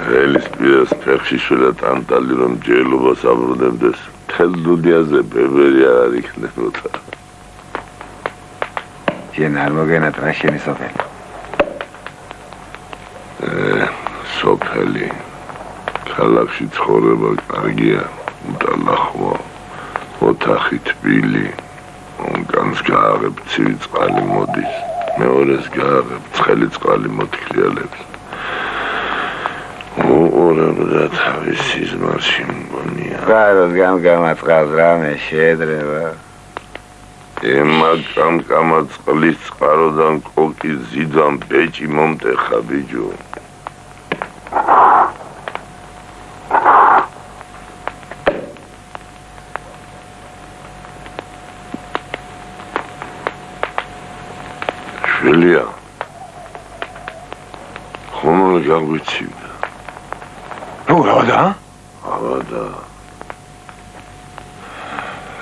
ღელის პირას ფეხი შელა ტანტალი რომ ჯელობას აბრუნებდეს. თელ დუდიაზე ბებერი არ იქნებოდა. შენ არ მოგენატრა შენი სოფელი. სოფელი. ქალაქში ცხოვრება კარგია, უტალახვა. ოთახი თბილი, განს გააღებ ცივი წყალი მოდის, მეორეს გააღებ ცხელი წყალი მოთქლიალებს. უყურებდა თავის სიზმარში მგონია. გაროს გამგამაწყავს რამე შეედრება. ემა კამკამაწყლის წყაროდან კოკი ზიძამ ბეჭი მომტეხა ბიჯო. შვილია ხომოლი გაგვიცივდა რა ავადა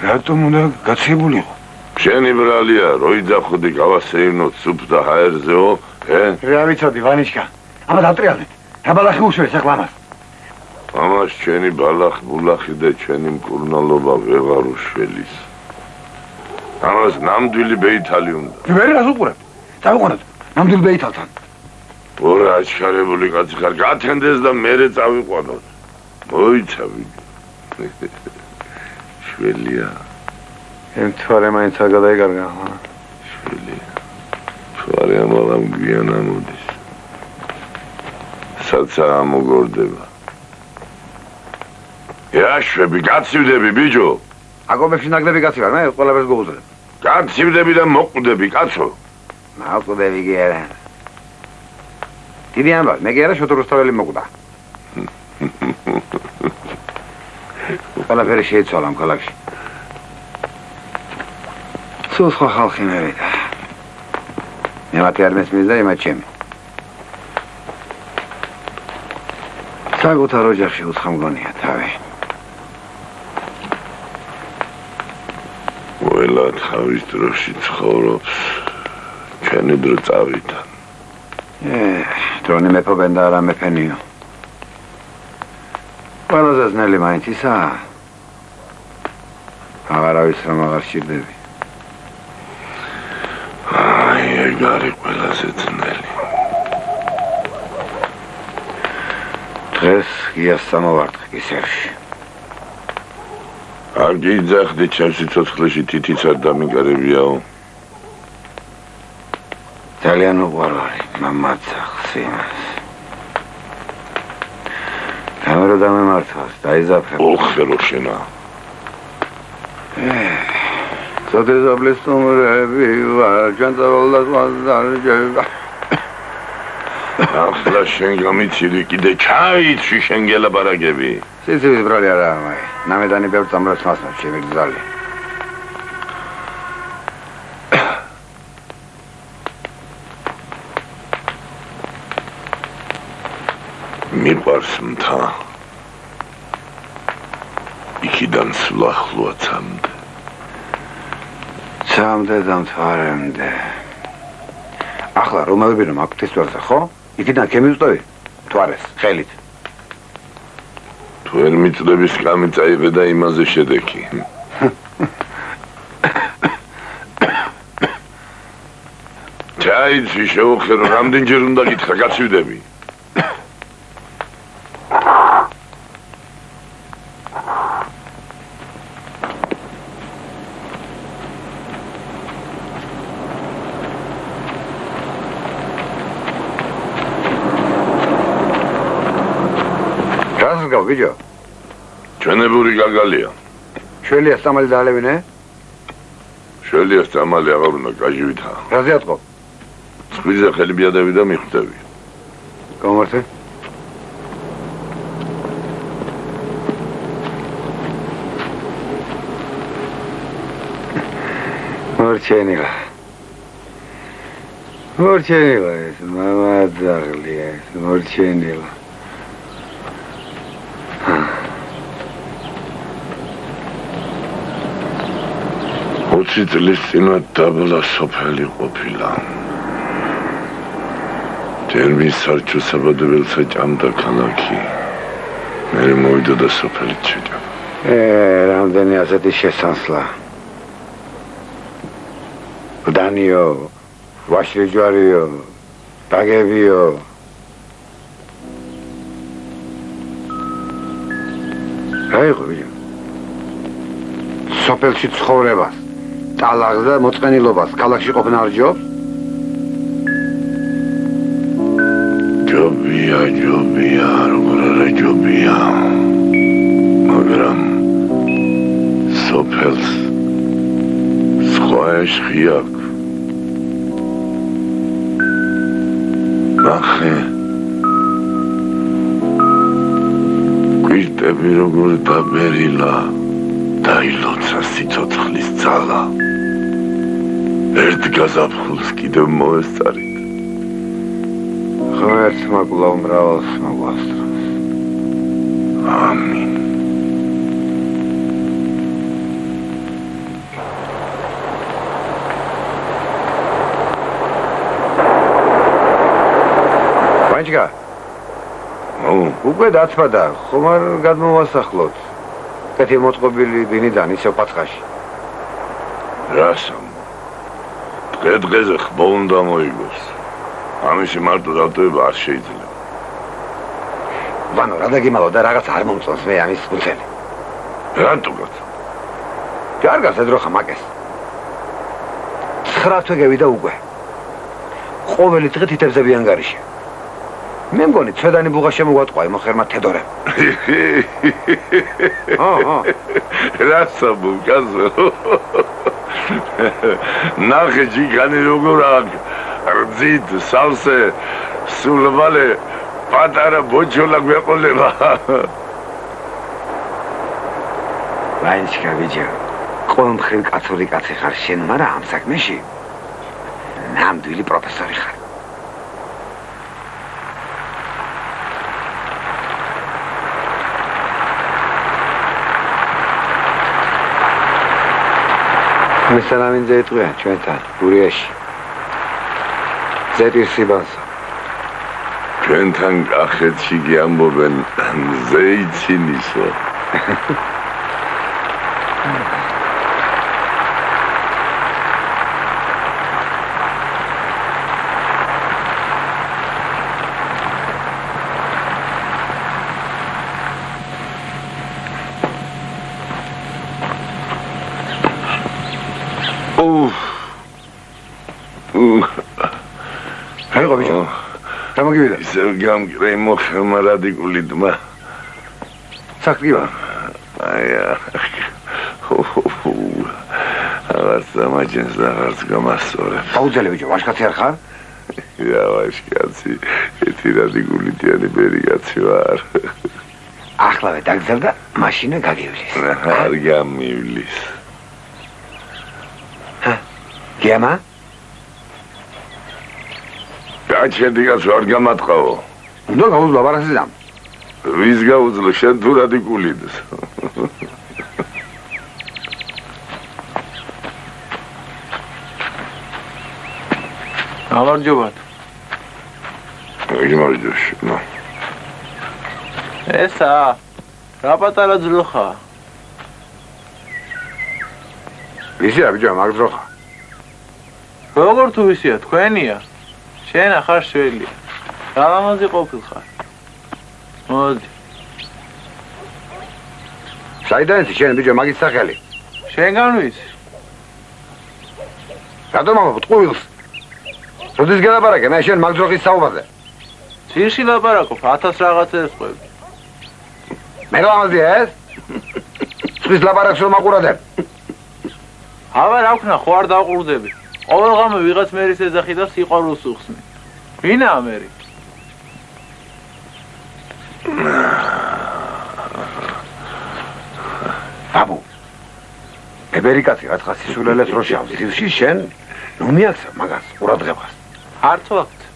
რატომ უნდა გაცებულიყო შენი ბრალია როიძახოდი გავასეირნოთ სუფ და ჰაერზეო რა ვიცოდი ვანიშკა ამა დატრიალეთ რა ბალახი უშველს ახლა ამას ამას ჩვენი ბალახი ბულახი და ჩვენი მკურნალობა ვეღარ უშველის ამას ნამდვილი ბეითალი უნდა ვერ რას უყურებ დავიყვანოთ ნამდვილ ბეითალთან ორა აჩქარებული კაცი ხარ გათენდეს და მერე წავიყვანოთ მოიცავი შვილია თვარე მაინც არ გადაიკარგა შვილია თვარე ამალამ გვიან ამოდის საცა ამოგორდება ეაშვები გაცივდები ბიჯო აკობებში ნაგლები კაცი ვარ მე ყველაფერს გოუძლებ გაცივდები და მოკვდები კაცო მაკვდები კი არა დიდი ამბავი მე კი არა შოთორუსთაველი მოკვდა ყველაფერი შეიცვალა ამ ქალაქში სულ სხვა ხალხი მერიდა მე მათი არ მესმის და იმათ ჩემი საკუთარ ოჯახში უცხო მგონია თავი ყველა თავის დროში ცხოვრობს ჩვენი დრო წავიდა დრონი მეფობენ და არა მეფენიო ყველაზე ძნელი მაინც ისაა აღარავის რომ აღარ სჭირდები აი ეგ არის ყველაზე ძნელი დღეს გიას სამოვარტყი კისერში არ გიძახდი ჩემს სიცოცხლეში თითიც არ დამიკარებიაო ძალიან უყვარვარი მამაცა ხსიმას გამერო დამემართვას დაიზაფრებ ოხელო შენა სოდეზაბლის თუმრები ვარ ჯანწავალდას ვაზარჯება ახლა შენ გამიცილი კიდე ჩაიცში შენ გელაპარაკები სიცივის ბრალი არა მაი ნამედანი ბევრ წამრას მასნავს ჩემი გზალი მიყვარს მთა იქიდან სულახლოა ცამდე და მთვარემდე ახლა რომელები რომ აქვთ ეს ვარსა ხო? იქიდან ჩემი ვსტოვი თუ არის ხელით თუ ვერ მიწდების კამი წაიღე და იმაზე შედექი ჩაიცი შეუხერო რამდენჯერ უნდა გითხრა გაცივდები ბიჭო ჩვენებური გაგალია შველია სტამალი დაალევინე შველია სტამალი აღარ უნდა გაჟივითა რაზე ატყო წყვილზე ხელი ბიადები და მიხვდები გამართე მორჩენილა ეს მამა ძაღლია ეს მორჩენილა 20 წლის წინათ დაბლა სოფელი ყოფილა. თერმის სარჩოსაბადებელსა ჭამდა ქალაქი. მე მოვიდოდა სოფელით შეჭამ. რამდენი ასეთი შესანსლა. დანიო, ვაშრიჯვარიო, ბაგებიო. აიღო ვიო. სოფელში ცხოვრებას ტალაღს და მოწყენილობას ქალაქში ყოფნა არ ჯობს? ჯობია, როგორ არა ჯობია. მაგრამ სოფელს სხვა ეშხი აქვს. ნახე კვირტები როგორ დაბერილა დაილოცა სიცოცხლის ძალა. ერთ გაზაფხულს კიდევ მოესწარით. ღმერთს მოკვლავ მრავალს მოგვასწროს. ამინ. ვანჭკა უკვე დაცმადა, ხომ არ გადმოვასახლოთ? კეთი მოწყობილი დინიდან ისევ პაცხაში. რასამ? დღე-დღეზე ხბო უნდა მოიგოს. ამისი მარტო დატოვება არ შეიძლება. ვანო, რა დაგიმალო და რაღაც არ მომწონს მე ამის ფუძელი. რატომაც? კარგად ედროხა მაკეს. 9 თვე გევიდა უკვე. ყოველი დღე თითებზე ანგარიში. მე მგონი ცვედანი ბუღა შემოგვატყვა იმ ხერმა თედორემ. რასა ბუგაზო. ნახე ჯიგანი როგორ აქ რძით სავსე სულვალე პატარა ბოჩოლა გვეყოლება. ვაინჩკა ბიჭო, ყოველმხრივ კაცური კაცი ხარ შენ, მაგრამ ამ საქმეში ნამდვილი პროფესორი ხარ. მესანამინზე ეტყვია ჩვენთან, გურიაში. ზეთის სიბანსა. ჩვენთან კახეთში გიამბობენ ზეიცინისო. აიღო ბიჭო. გამოგივიდა. ისევ გამგრე მოხელმა რადიკული დმა. საქმეა. აია. აღარც დამაჯენს და აღარც გამასწორებს. აუძელე ბიჭო, ვაშკაცი არ ხარ? რა ვაშკაცი, ეთი რადიკული დიანი ბერი კაცი ვარ. ახლავე დაგზავნა, მაშინა გაგივლის. არ გამივლის. გიამა? გაჩენდი კაც ვარ გამატყავო. უნდა გაუძლო ბარასიზამ. ვის გაუძლო, შენ თუ რადიკულიდს. გამარჯობათ. გამარჯობა. ესა რა პატარა ძროხა ვისია ბიჭო მაგ ძროხა როგორ თუ ვისია თქვენია შენ ახარ შველი რა ლამაზი ყოფილხარ მოდი საიდან იცი შენ ბიჭო მაგის სახელი შენგან ვიცი რატომ ამბობ ტყუილს როდის გელაპარაკე მე შენ მაგ ძროხის საუბარზე ძირში ლაპარაკობ 1000 რაღაცებს ყვები მე ლამაზია ეს წყვის ლაპარაკს რომ აყურადებ აბა რა ვქნა ხო არ დაყურდები ყოველ ღამე ვიღაც მერის ეძახი და სიყვარულს უხსნი ვინა მერი აბუ ებერი კაცი რაცხა სისულელეს რო შავს ძილში შენ ნუ მიაქცევ მაგას ყურადღებას არც ვაქვს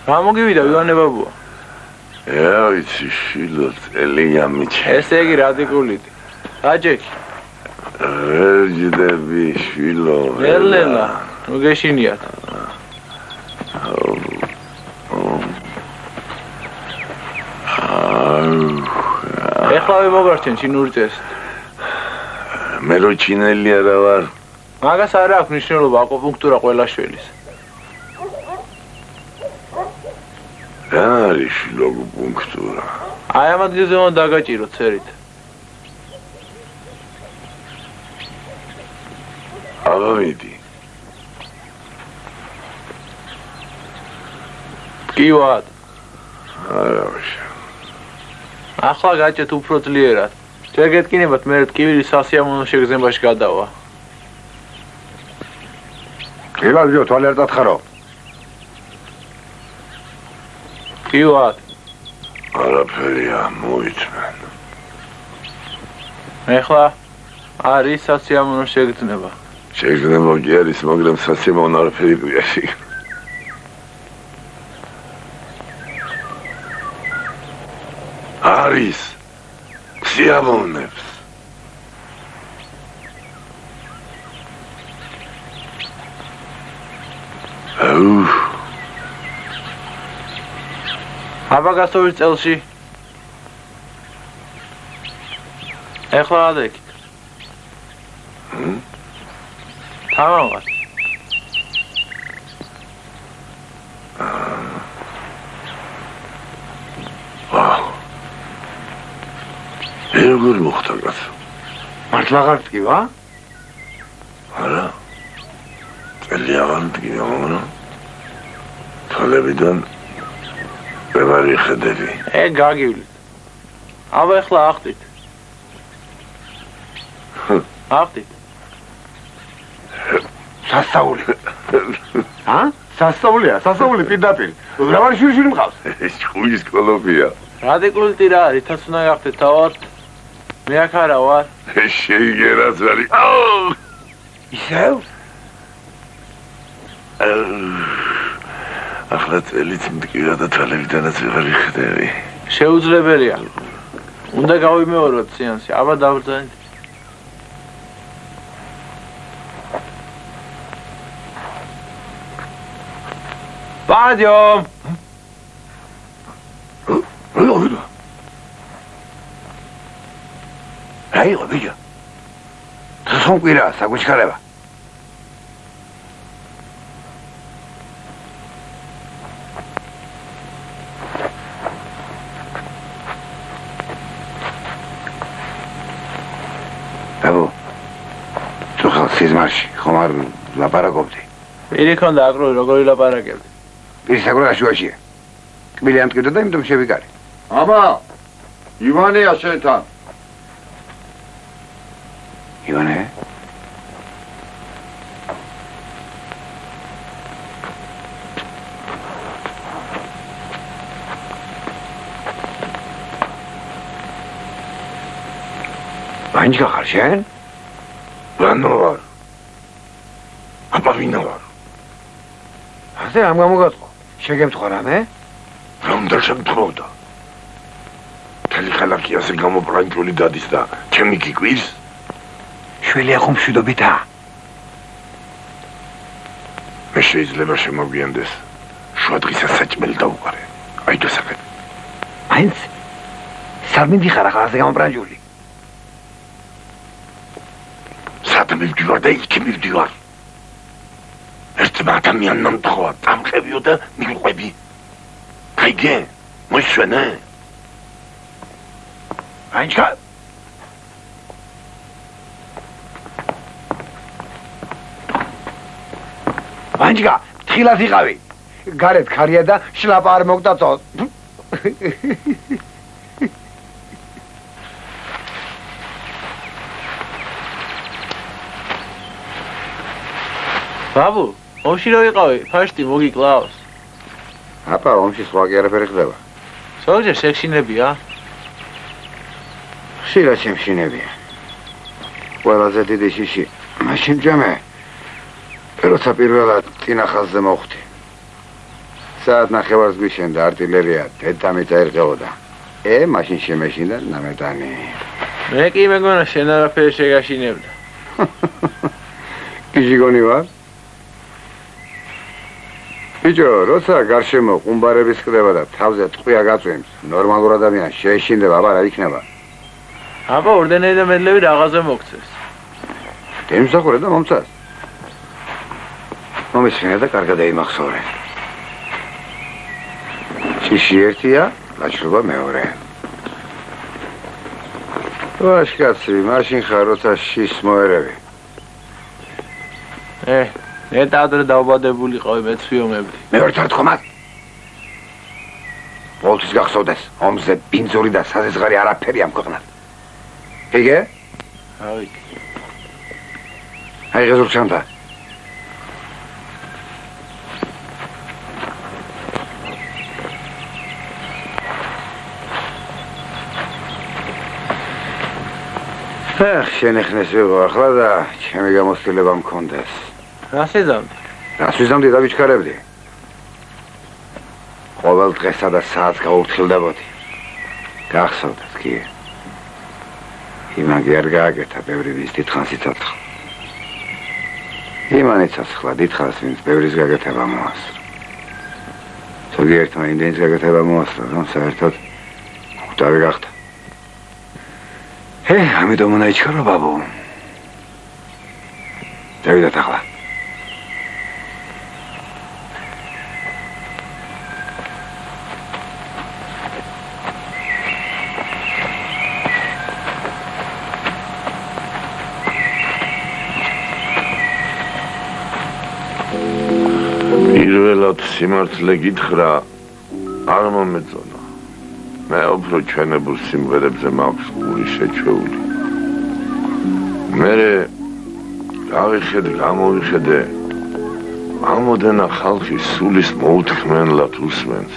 რა მოგივიდა ვიوانე ბაბუა ვიცი შილო წელია მიჩა ესე იგი რადიკულით დაჯექი ვერ ჯდები შილო ელელა ნუ გეშინიათ ეხლა ვიმოგარჩენ ჩინური წესით მე რო ჩინელი არა ვარ მაგას არ აქვს მნიშვნელობა აკუპუნქტურა ყველა შველის რა არის შილო აკუპუნქტურა აი ამ ადგილზე უნდა დაგაჭირო წერით აბა მიდი კივად არა ვაშა ახლა გაჭეთ უფრო ძლიერად ჯერ გეტკინებათ მე ტკივილი სასიამოვნო შეგრძნებაში გადავა კივად ვიო თვალერტად ხარო კივად არაფერია მოიწმენ ეხლა არის სასიამოვნო შეგრძნება შეგრძნება კი არის მაგრამ სასიამოვნო არაფერი გვიაში არის სიამოვნებს აბა გასწოვით წელში ეხლა ადექით თამამად როგორ მოხდა კაცო მართლა აღარ ტკივა არა წელი აღარ ტკივა მაგრამ თვალებიდან ვეღარ იხედები გაგივლით აბა ეხლა ახდით ახდით სასწაული სასწაულია სასწაული პირდაპირ რა ვარ შურშური მყავს ეს ხუის კოლოფია რადიკულიტი რა არის თაც უნდა გახდეთ თავად მე აქ არა ვარ შეიგერაც ვარი ისევ ახლა წელიც მტკივა და თვალებიდანაც ვეღარ იხედები შეუძლებელია უნდა გავიმეოროთ სეანსი აბა დავბრძანეთ ბადიომ რა იყო ბიჭო ხომკვირა საგვიჩქარება აბო თუ ხალ სიზმარში ხომ არ ლაპარაკობდი პირი ქონდა აკრული როგორი ლაპარაკებდი პირი საკურა შუაშია კბილი ამტკივდა და იმდომ შევიკარი აბა ივანეა შენთან ივანე ვანჯგა ხარ შენ? ვანო ვარ აბა ვინა ვარ ასე ამ გამოგაწყო შეგემთხვა რამე? რა უნდა შემთხვევდა მთელი ხალხი ასე გამოპრანჭული დადის და ჩემი გიკვირს შვილი ახო მშვიდობითა მე შეიძლება შემოგვიანდეს შუა დღისა საჭმელი დავუყარე. აი დასაკეთ. მაინც სად მიდიხარ ახლა ასე გამბრანჯული? სად მივდივარ და იქ მივდივარ. ერთმა ადამიანმა თქვა, წამყევიო და მიყვები. გაიგე? მოიშვენე? აინჩკა ვანჯგა, თხილას იყავი. გარეთ ქარია და შლაპა არ მოგდაწო. ბაბუ, ომში რო იყავი, ფაშტი მოგიკლავს. აბა, ომში სხვა კი არაფერი ხდება. ზოგჯერ შექშინებია? ხშირად შემშინებია. ყველაზე დიდი შიში, მაშინ ჯამე. როცა პირველად წინა ხაზზე მოხვდი. საათ ნახევარს გვიშენდა არტილერია, დედამი წაერღებოდა. მაშინ შემეშინდა ნამეტანი. მე კი მეგონა შენ არაფერი შეგაშინებდა. გიჟიგონი ვარ? ბიჭო, როცა გარშემო ყუმბარების ხდება და თავზე ტყვია გაწვიმს, ნორმალურ ადამიანს შეეშინდება, აბა რა იქნება? აბა ორდენები და მედლები რაღაცზე მოგცეს. დემსახურე და მომწას. მომისმინე და კარგად ეიმახსოვრე. შიში ერთია, ლაჩრობა მეორე. ვაშკაცი, მაშინ ხარ, როცა შიშს მოერევი. ნეტ ადრე დაუბადებულიყავი მეცვიომები. მე ვარ თქომად. პოლთის გახსოვდეს, ომზე ბინძური და საზღარი არაფერი ამ ქვეყნად. იგე? ავი. აი ღეზურ ჩანდა. შენეხნეს ვიყო ახლა და ჩემი გამოცდილება მქონდეს. რა შეძამდი? რას ვიზამდი და ვიჩქარებდი? ყოველ დღესა და საათს გაურთხილდებოდი. გახსოვდეთ კი? იმან კი არ გააკეთა ბევრი ვის დიდხანს იცოცხლა. იმან იცოცხლა დიდხანს ვინც ბევრის გაკეთება მოასწრო. ზოგიერთმა იმდენის გაკეთება მოასწრო, რომ საერთოდ მკვდარი გახდა. ამიტომ უნდა იჩქარო ბაბუ. დავიდეთ ახლა. პირველად სიმართლე გითხრა, არ მომეწონა. მე უფრო ჩვენებურ სიმღერებზე მაქვს გული შეჩვეული. მერე გამოვიხედე, ამოდენა ხალხი სულის მოუთქმენლად უსმენს.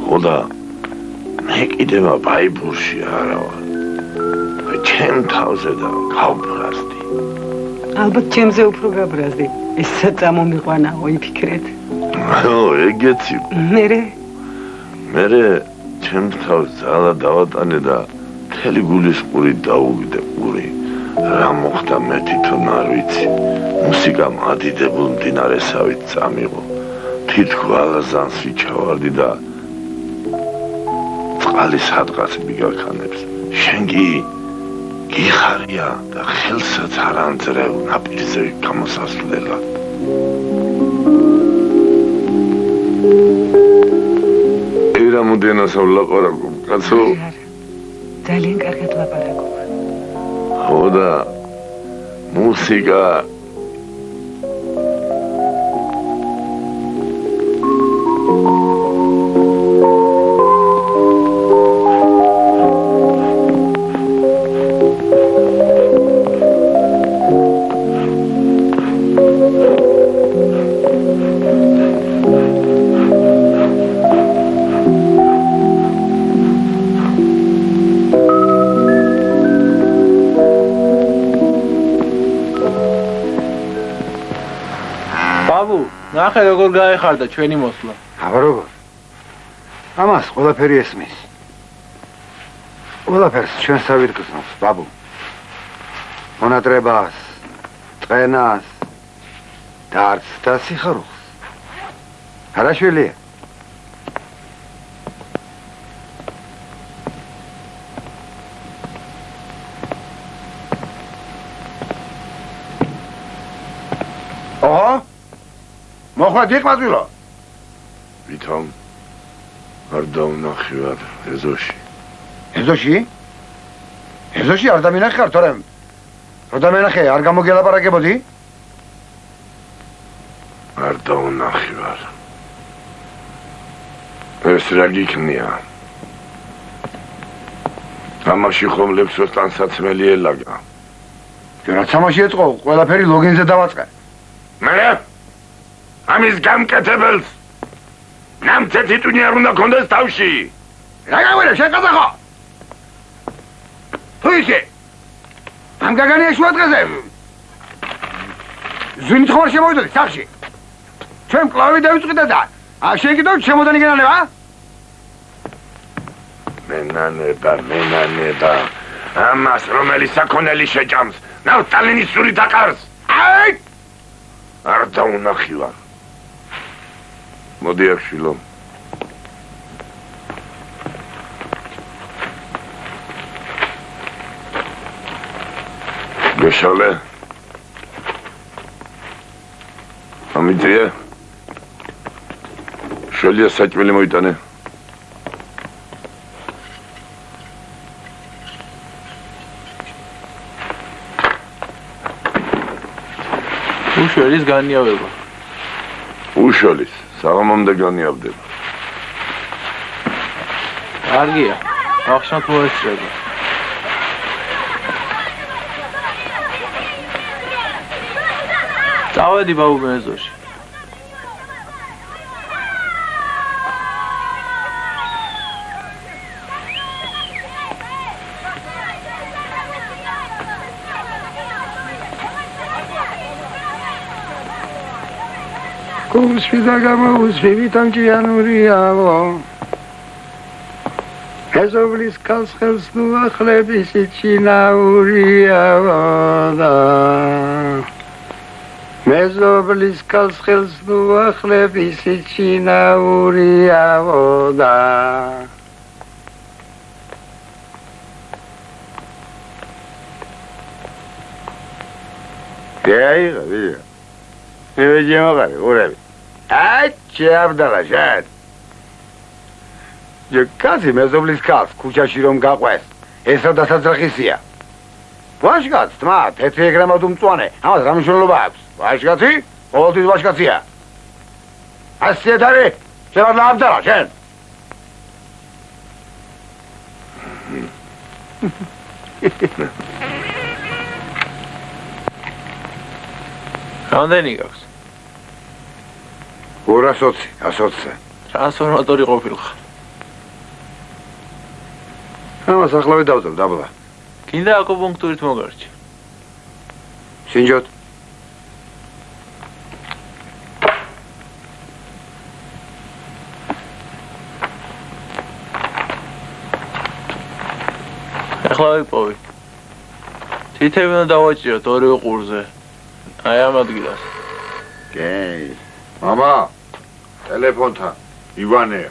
ხო და მე კიდევ ბაიბურში არა ვარ. ჩემ თავზე და გავბრაზდი. ალბათ ჩემზე უფრო გაბრაზდი. ესაც ამომიყვანაო, იფიქრეთ. ეგეც იყო. მერე ჩემ თავს ძალა დავატანე და მთელი გულის ყური დაუვიდე ყური. რა მოხდა მე თვითონ არ ვიცი. მუსიკა მადიდებულ მდინარესავით წამიღო. თითქოს ალაზანს ვიჩავარდი და წყალი სადღაც მიგაქანებს. შენ გიხარია და ხელსაც არ ანძრევ ნაპირზე გამოსასვლელად. რამოდენას ვლაპარაკობ, კაცო? ძალიან კარგად ვლაპარაკობ. ხო და მუსიკა ნახე როგორ გაეხარდა ჩვენი მოსვლა. აბა როგორ? ამას ყველაფერი ესმის. ყველაფერს ჩვენ სავიდგზნობს, ბაბუ. მონატრებას, წენას, და არც და სიხარულს. არა შვილია. ოჰო მოხვედი ყმაწვილო. ვითომ არ დაუნახევარ ეზოში. ეზოში არ დამინახე ხარ თორემ რო დამენახე არ გამოგელაპარაკებოდი? არ დაუნახევარ. ეს რა გიქნია? ამაში ხომ ლექსოს ტანსაცმელი ელაგა. რაც ამაში ეწყო ყველაფერი ლოგინზე დავაწყე. მე ამის გამკეთებელს ნამცეთი ტუნი არ უნდა კონდეს თავში. რა გაგვირე შეკადახო? თუ ისე ამ გაგანია შუადღეზე ზვინით ხوار შემოვიდოდი სახში. ჩვენ კლავი დავიწყდა და შენ კიდევ შემოდანი გენანება? მენანება ამას რომელი საქონელი შეჭამს ნავტალინის სული დაკარს. აი არ დაუნახივარ. მოდი აქ შვილო. გეშალე ამიტია შელია საჭმელი მოიტანე. უშველის განიავება. უშველის საღამომდე განიავდება. კარგია, ახშობ მოესწრება. წავედი ბაბუ ეზოში. კურსვიდა გამოუსვი ვითანჯიანურიაო ეზოვლის კალს ხელს ნუ ახლების იჩინაურიაო და მეზობლის კალს ხელს ნუ ახლების იჩინაურიაო და გაიგე ვიღა მევეჯემაღარი ურები ჩაბდალა შენ კაცი მეზობლის კაცს ქუჩაში რომ გაყვეს ესა დასაძრახისია ვაჟკაც თმა თეთრი ეგრამად უმწვანე ამას რა მნიშვნელობა აქვს ვაჟკაცი ყოველთვის ვაჟკაცია ასეთ არის შენ ნაბდალა შენ რამდენი გაქვს? 220, 120. ტრანსფორმატორი ყოფილხარ. ამას ახლავე დავწევ დაბლა. კიდე აკუპუნქტურით მოგარჩი. სინჯოთ. ახლა ვიპოვი. თითები უნდა დავაჭიროთ ორივე ყურზე. აი ამ ადგილას. გეი. მამა, ტელეფონთან, ივანე.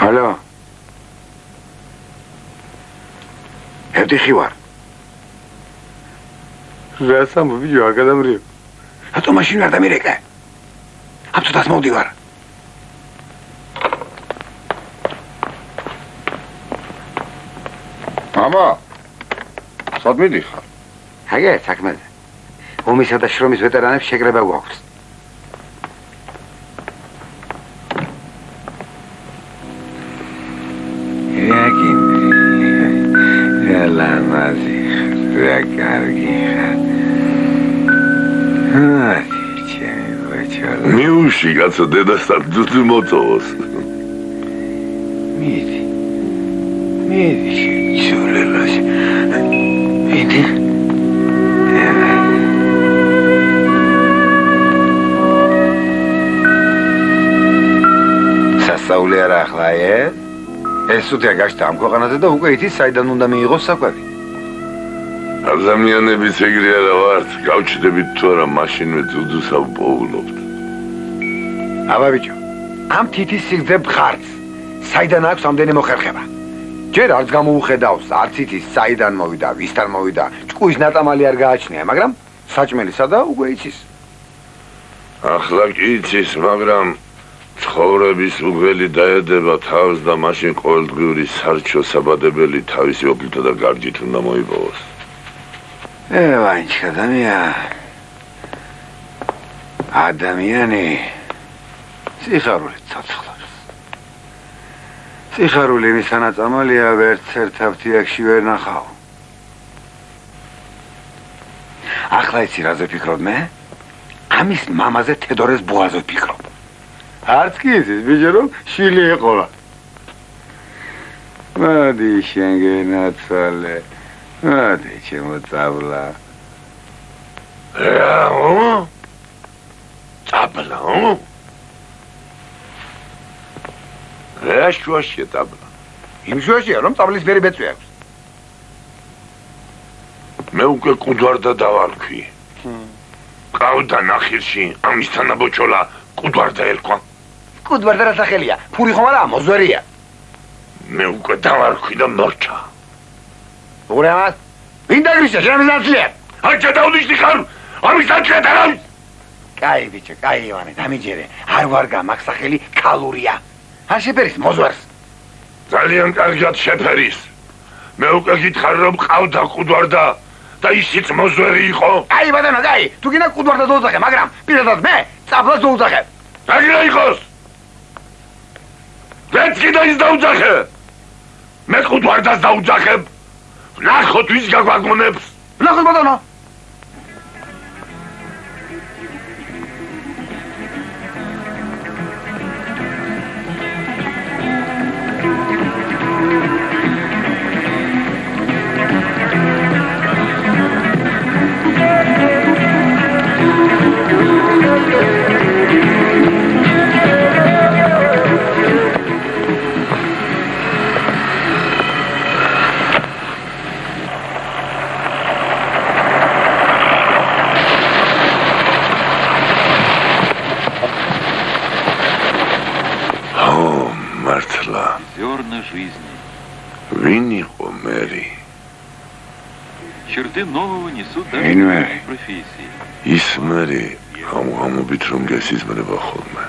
ჰალო. ევდიხი ვარ. რასამ ვიდეო აგადამრიო. რატო მაშინ არ დამირეკე? აბსოლუტად მოვდივარ. მამა, სად მიდიხარ? აგე, საქმეზე. ომისა და შრომის ვეტერანებს შეკრება გვაქვს. მიუში კაცო დედასთან ძუძუ მოწოვოს. მიდი. მიდი შულელას. მიდი. გასწავლი არა ახლა ეს სუთია გაშთა ამ ქვეყანაზე და უკვე იცის საიდან უნდა მიიღოს საკვები. ადამიანებიც ეგრე არა ვართ, გავჩნდებით თუ არა მაშინვე ძუძუს ავპოულობთ. აბა ბიჭო, ამ თითის სიგრძე მხარს საიდან აქვს ამდენი მოხერხება? ჯერ არც გამოუხედავს, არც იცის საიდან მოვიდა, ვისთან მოვიდა, ჭკუის ნატამალი არ გააჩნია, მაგრამ საჭმელისა და უკვე იცის. ახლა კი იცის, მაგრამ ცხოვრების უღელი დაედება თავს და მაშინ ყოველდღიური სარჩო საბადებელი თავისი ოფლითა და გარჯით უნდა მოიპოვოს. ვაინჩკა ადამიანი სიხარულით ცოცხლობს. სიხარული იმის თანაწამალია, ვერც ერთ აფთიაქში ვერ ნახავ. ახლა იცი რაზე ფიქრობ მე? ამის მამაზე თედორეს ბუაზე ვფიქრობ. არც კი იცის ბიჭო რომ შვილი ეყოლა. მოდი შენ გენაცვალე. მოდი ჩემო წაბლა. წაბლა? რა შუაშია წაბლა? იმ შუაშია რომ წაბლის ბერი ბეწვი აქვს. მე უკვე კუდვარდა დავარქვი. ყავდა ნახირში, ამის თანაბოჭოლა კუდვარდა ერქვა. კუდვარდა რა სახელია? ფური ხომ არა, მოზვერია. მე უკვე დავარქვი და მორჩა. უყურე ამას? ვინ დაგრიშა, შენ ამის ნაცვლია? აჩა დაუნიშნი ხარ, ამის ნაცვლია და რა? კაი ბიჭო, კაი ივანე, დამიჯერე. არ ვარგა მაგ სახელი ქალურია. არ შეფერის მოზვერს. ძალიან კარგად შეფერის. მე უკვე გითხარ რომ ყავდა კუდვარდა და ისიც მოზვერი იყო. კაი ბატონო, კაი, თუ გინდა კუდვარდა დაუძახე, მაგრამ პირადად მე წაბლას დაუძახე. აგრა იყოს. ვეცი და ის დაუძახე. მე კუდვარდას დაუძახებ. ნახოთ ვის გაგვაგონებს. ნახოთ ბატონო. Вин იყო მერი? Черты нового несут даже профессии. ის მერი ამობით რომ გესიზმრება ხოლმე.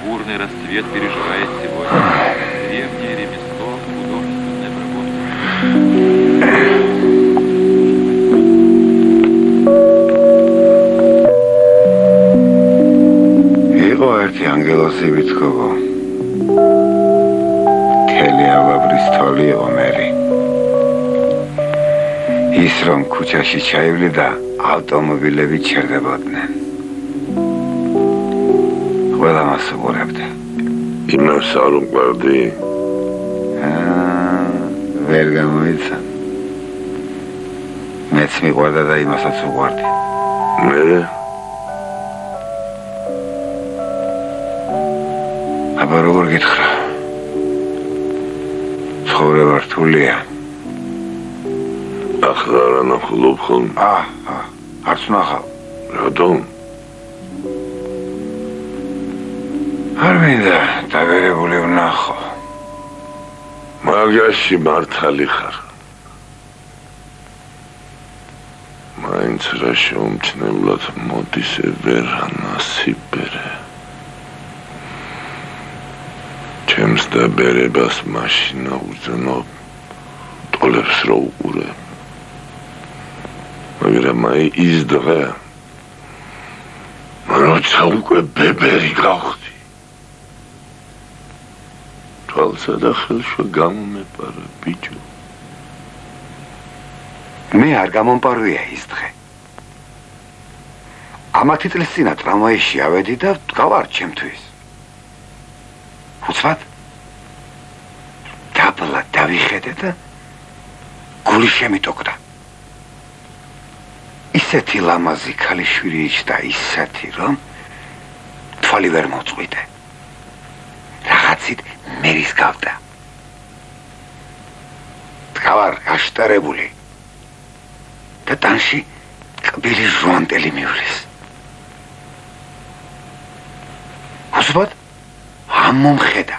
Бурный расцвет переживает сегодня древнее ремесло художественной работы. იყო ერთი ანგელოსი ვიცხოვო. თოლი იყო მერი. ის რომ ქუჩაში ჩაივლიდა, ავტომობილები ჩერდებოდნენ. ყველა მას უყურებდა. იმას არ უყვარდი? ვერ გამოიცა. მეც მიყვარდა და იმასაც უყვარდი. მე? აბა როგორ გითხრა? ცხოვრება რთულია. ახლა რა ნახულობ ხოლმე? არც ვნახავ. რატომ? არ მინდა დაგერებული ვნახო. მაგაში მართალი ხარ. მაინც რა შეუმჩნევლად მოდის ვერანასიბერე. ჩემს დაბერებას მაშინა უზნობ, ტოლებს რო უყურებ. მაგრამ აი ის დღე, როცა უკვე ბებერი გავხდი. თვალსა და ხელშვა გამომეპარა ბიჭო. მე არ გამომპარვია ის დღე. ამათი წლის წინა ტრამვაიში ავედი და ვდგავარ ჩემთვის. უცბად დაბლა დავიხედე და გული შემიტოკვდა. ისეთი ლამაზი ქალიშვილი იჯდა, ისეთი რომ თვალი ვერ მოწყვიტე. კაცით მერის გავდა. დგავარ გაშტერებული და ტანში კბილი ჟვანტელი მივლეს. უსბად ამომხედა.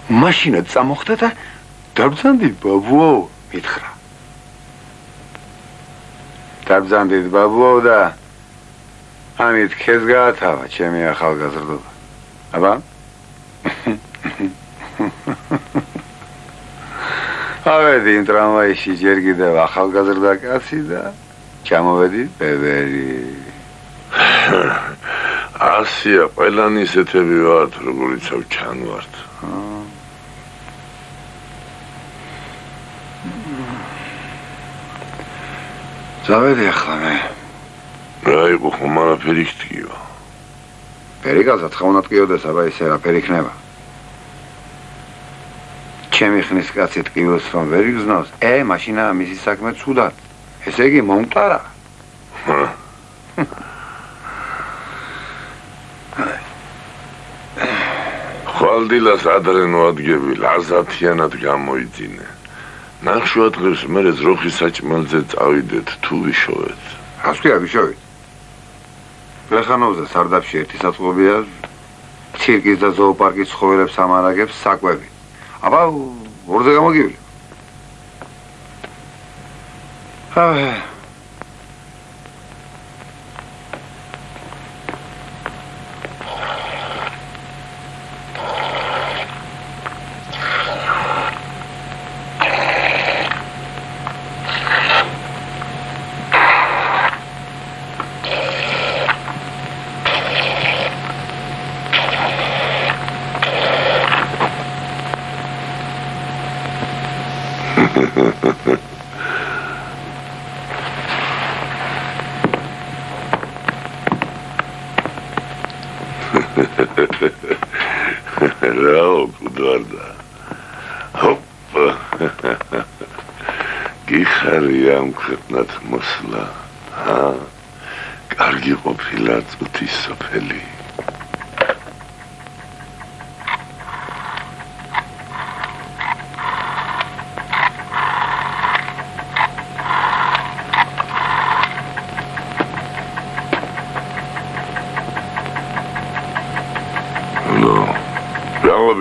მაშინა წამოხდა და დაბრძანდით ბაბუო მითხრა. დაბრძანდით ბაბუო და ამით ქეს გაათავა ჩემი ახალგაზრდობა. აბა? ავედი იმ ტრამვაიში ჯერ კიდევ ახალგაზრდა კაცი და ჩამოვედი ბებერი. ასია ყველანი ისეთები ვართ, როგორიც ჩანვართ. წავედი ახლა მე. რა იყო ხომ არაფერი ხტიო. პერიკალსაც ხაუნად ყიოდეს, აბა ისე რაფერი იქნება. ჩემი ხნის კაცი ტკივილს რომ ვერ იგზნოს, მაშინა მისი საქმე ცუდად. ესე იგი მომტარა. ხვალდილას ადრენო ადგები ლაზათიანად გამოიძინე. ნახშუა დღეს მერე ძროხის საჭმელზე წავიდეთ თუ ვიშოვეთ. რას ქვია ვიშოვით? ფეხანოვზე სარდაფში ერთი საწყობია ცირკის და ზოოპარკის ცხოველებს ამარაგებს საკვები. აბა ორზე გამოგივილი. Rao, Kudvarda. Hoppa. Gixari am ქვეყნად მოსლა. კარგი ყოფილა წუთის სოფელი.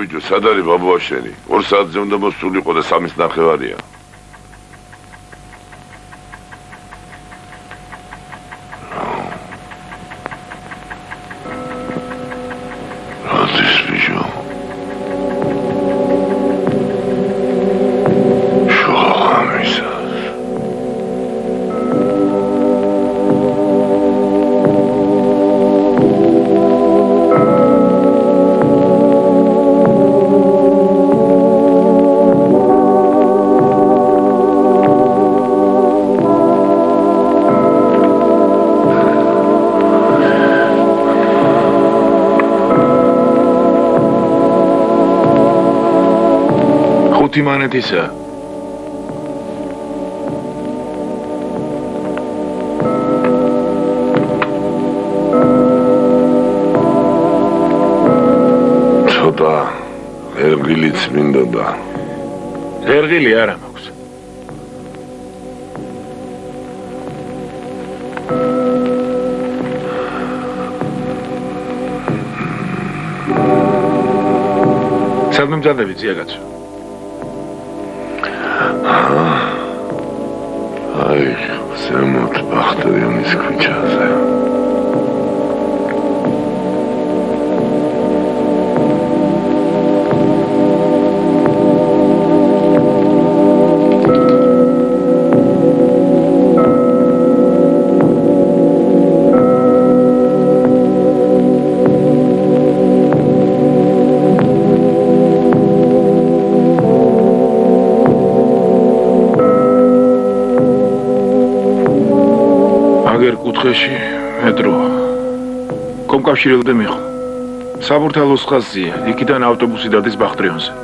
ბიჭო, სად არის ბაბუა შენი? 2 საათზე უნდა მოსულიყო და 3-ის ნახევარია. როდის ბიჭო? Monetisa. Ცოტა ერგილიც მინდოდა. ერგილი არა მაქვს. სადმე მზადები ძიაგაცო. აი, ზემოთ ბახტარიანის ქუჩაზე. კუთხეში მეტრო კომკავშირელდე მიხო საბურთალოს ხაზია იქიდან ავტობუსი დადის ბახტრიონზე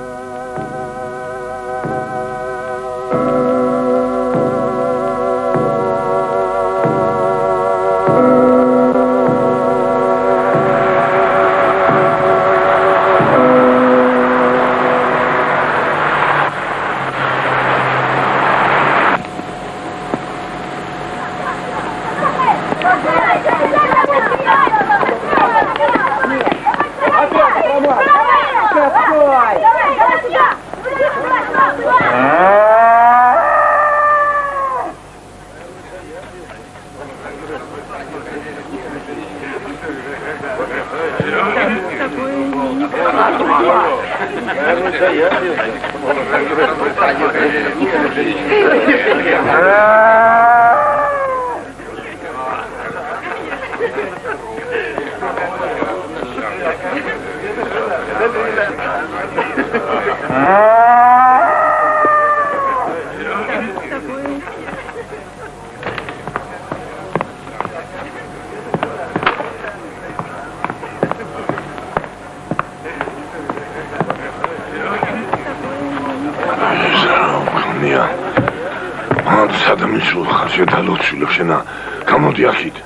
გამოდი აქეთ.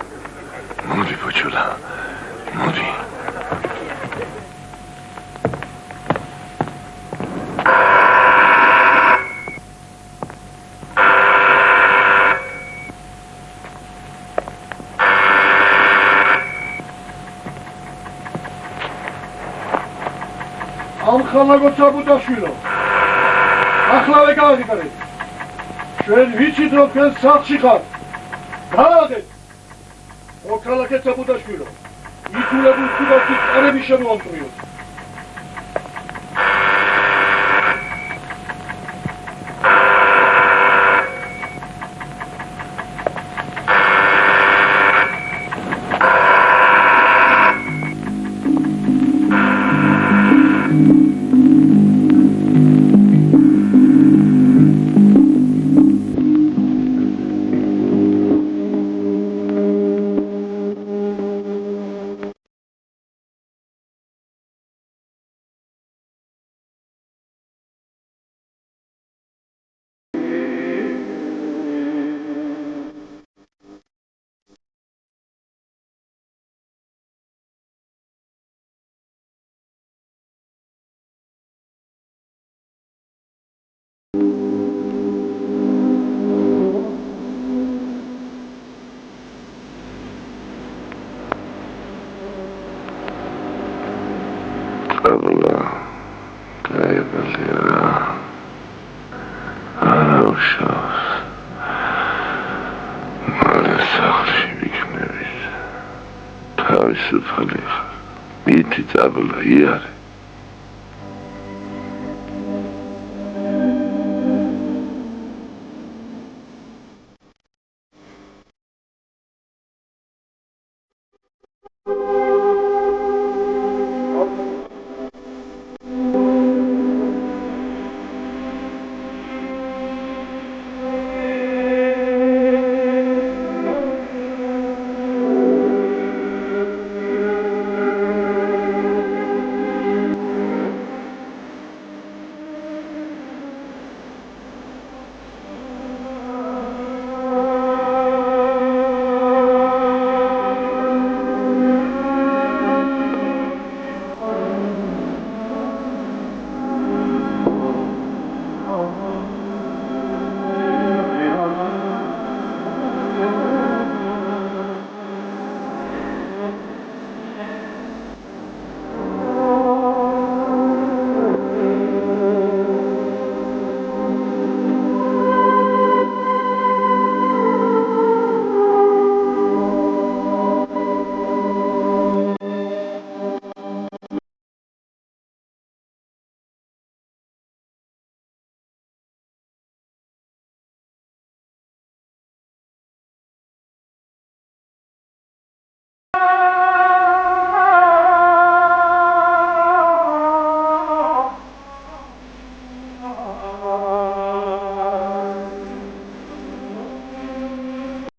მოდი ბოჭოლა. მოდი. ამხანაგო საბუდაშვილო. ახლავე გავიგარეთ. ჩვენ ვიცით რომ თქვენ სახლში ხართ. გააღეთ. ოქალაკეთ საბუდაშვილო. ითულებულ სუბასის წარები შემოამწვიოთ. თავისუფალი ხარ. მითი წაბლა იარე.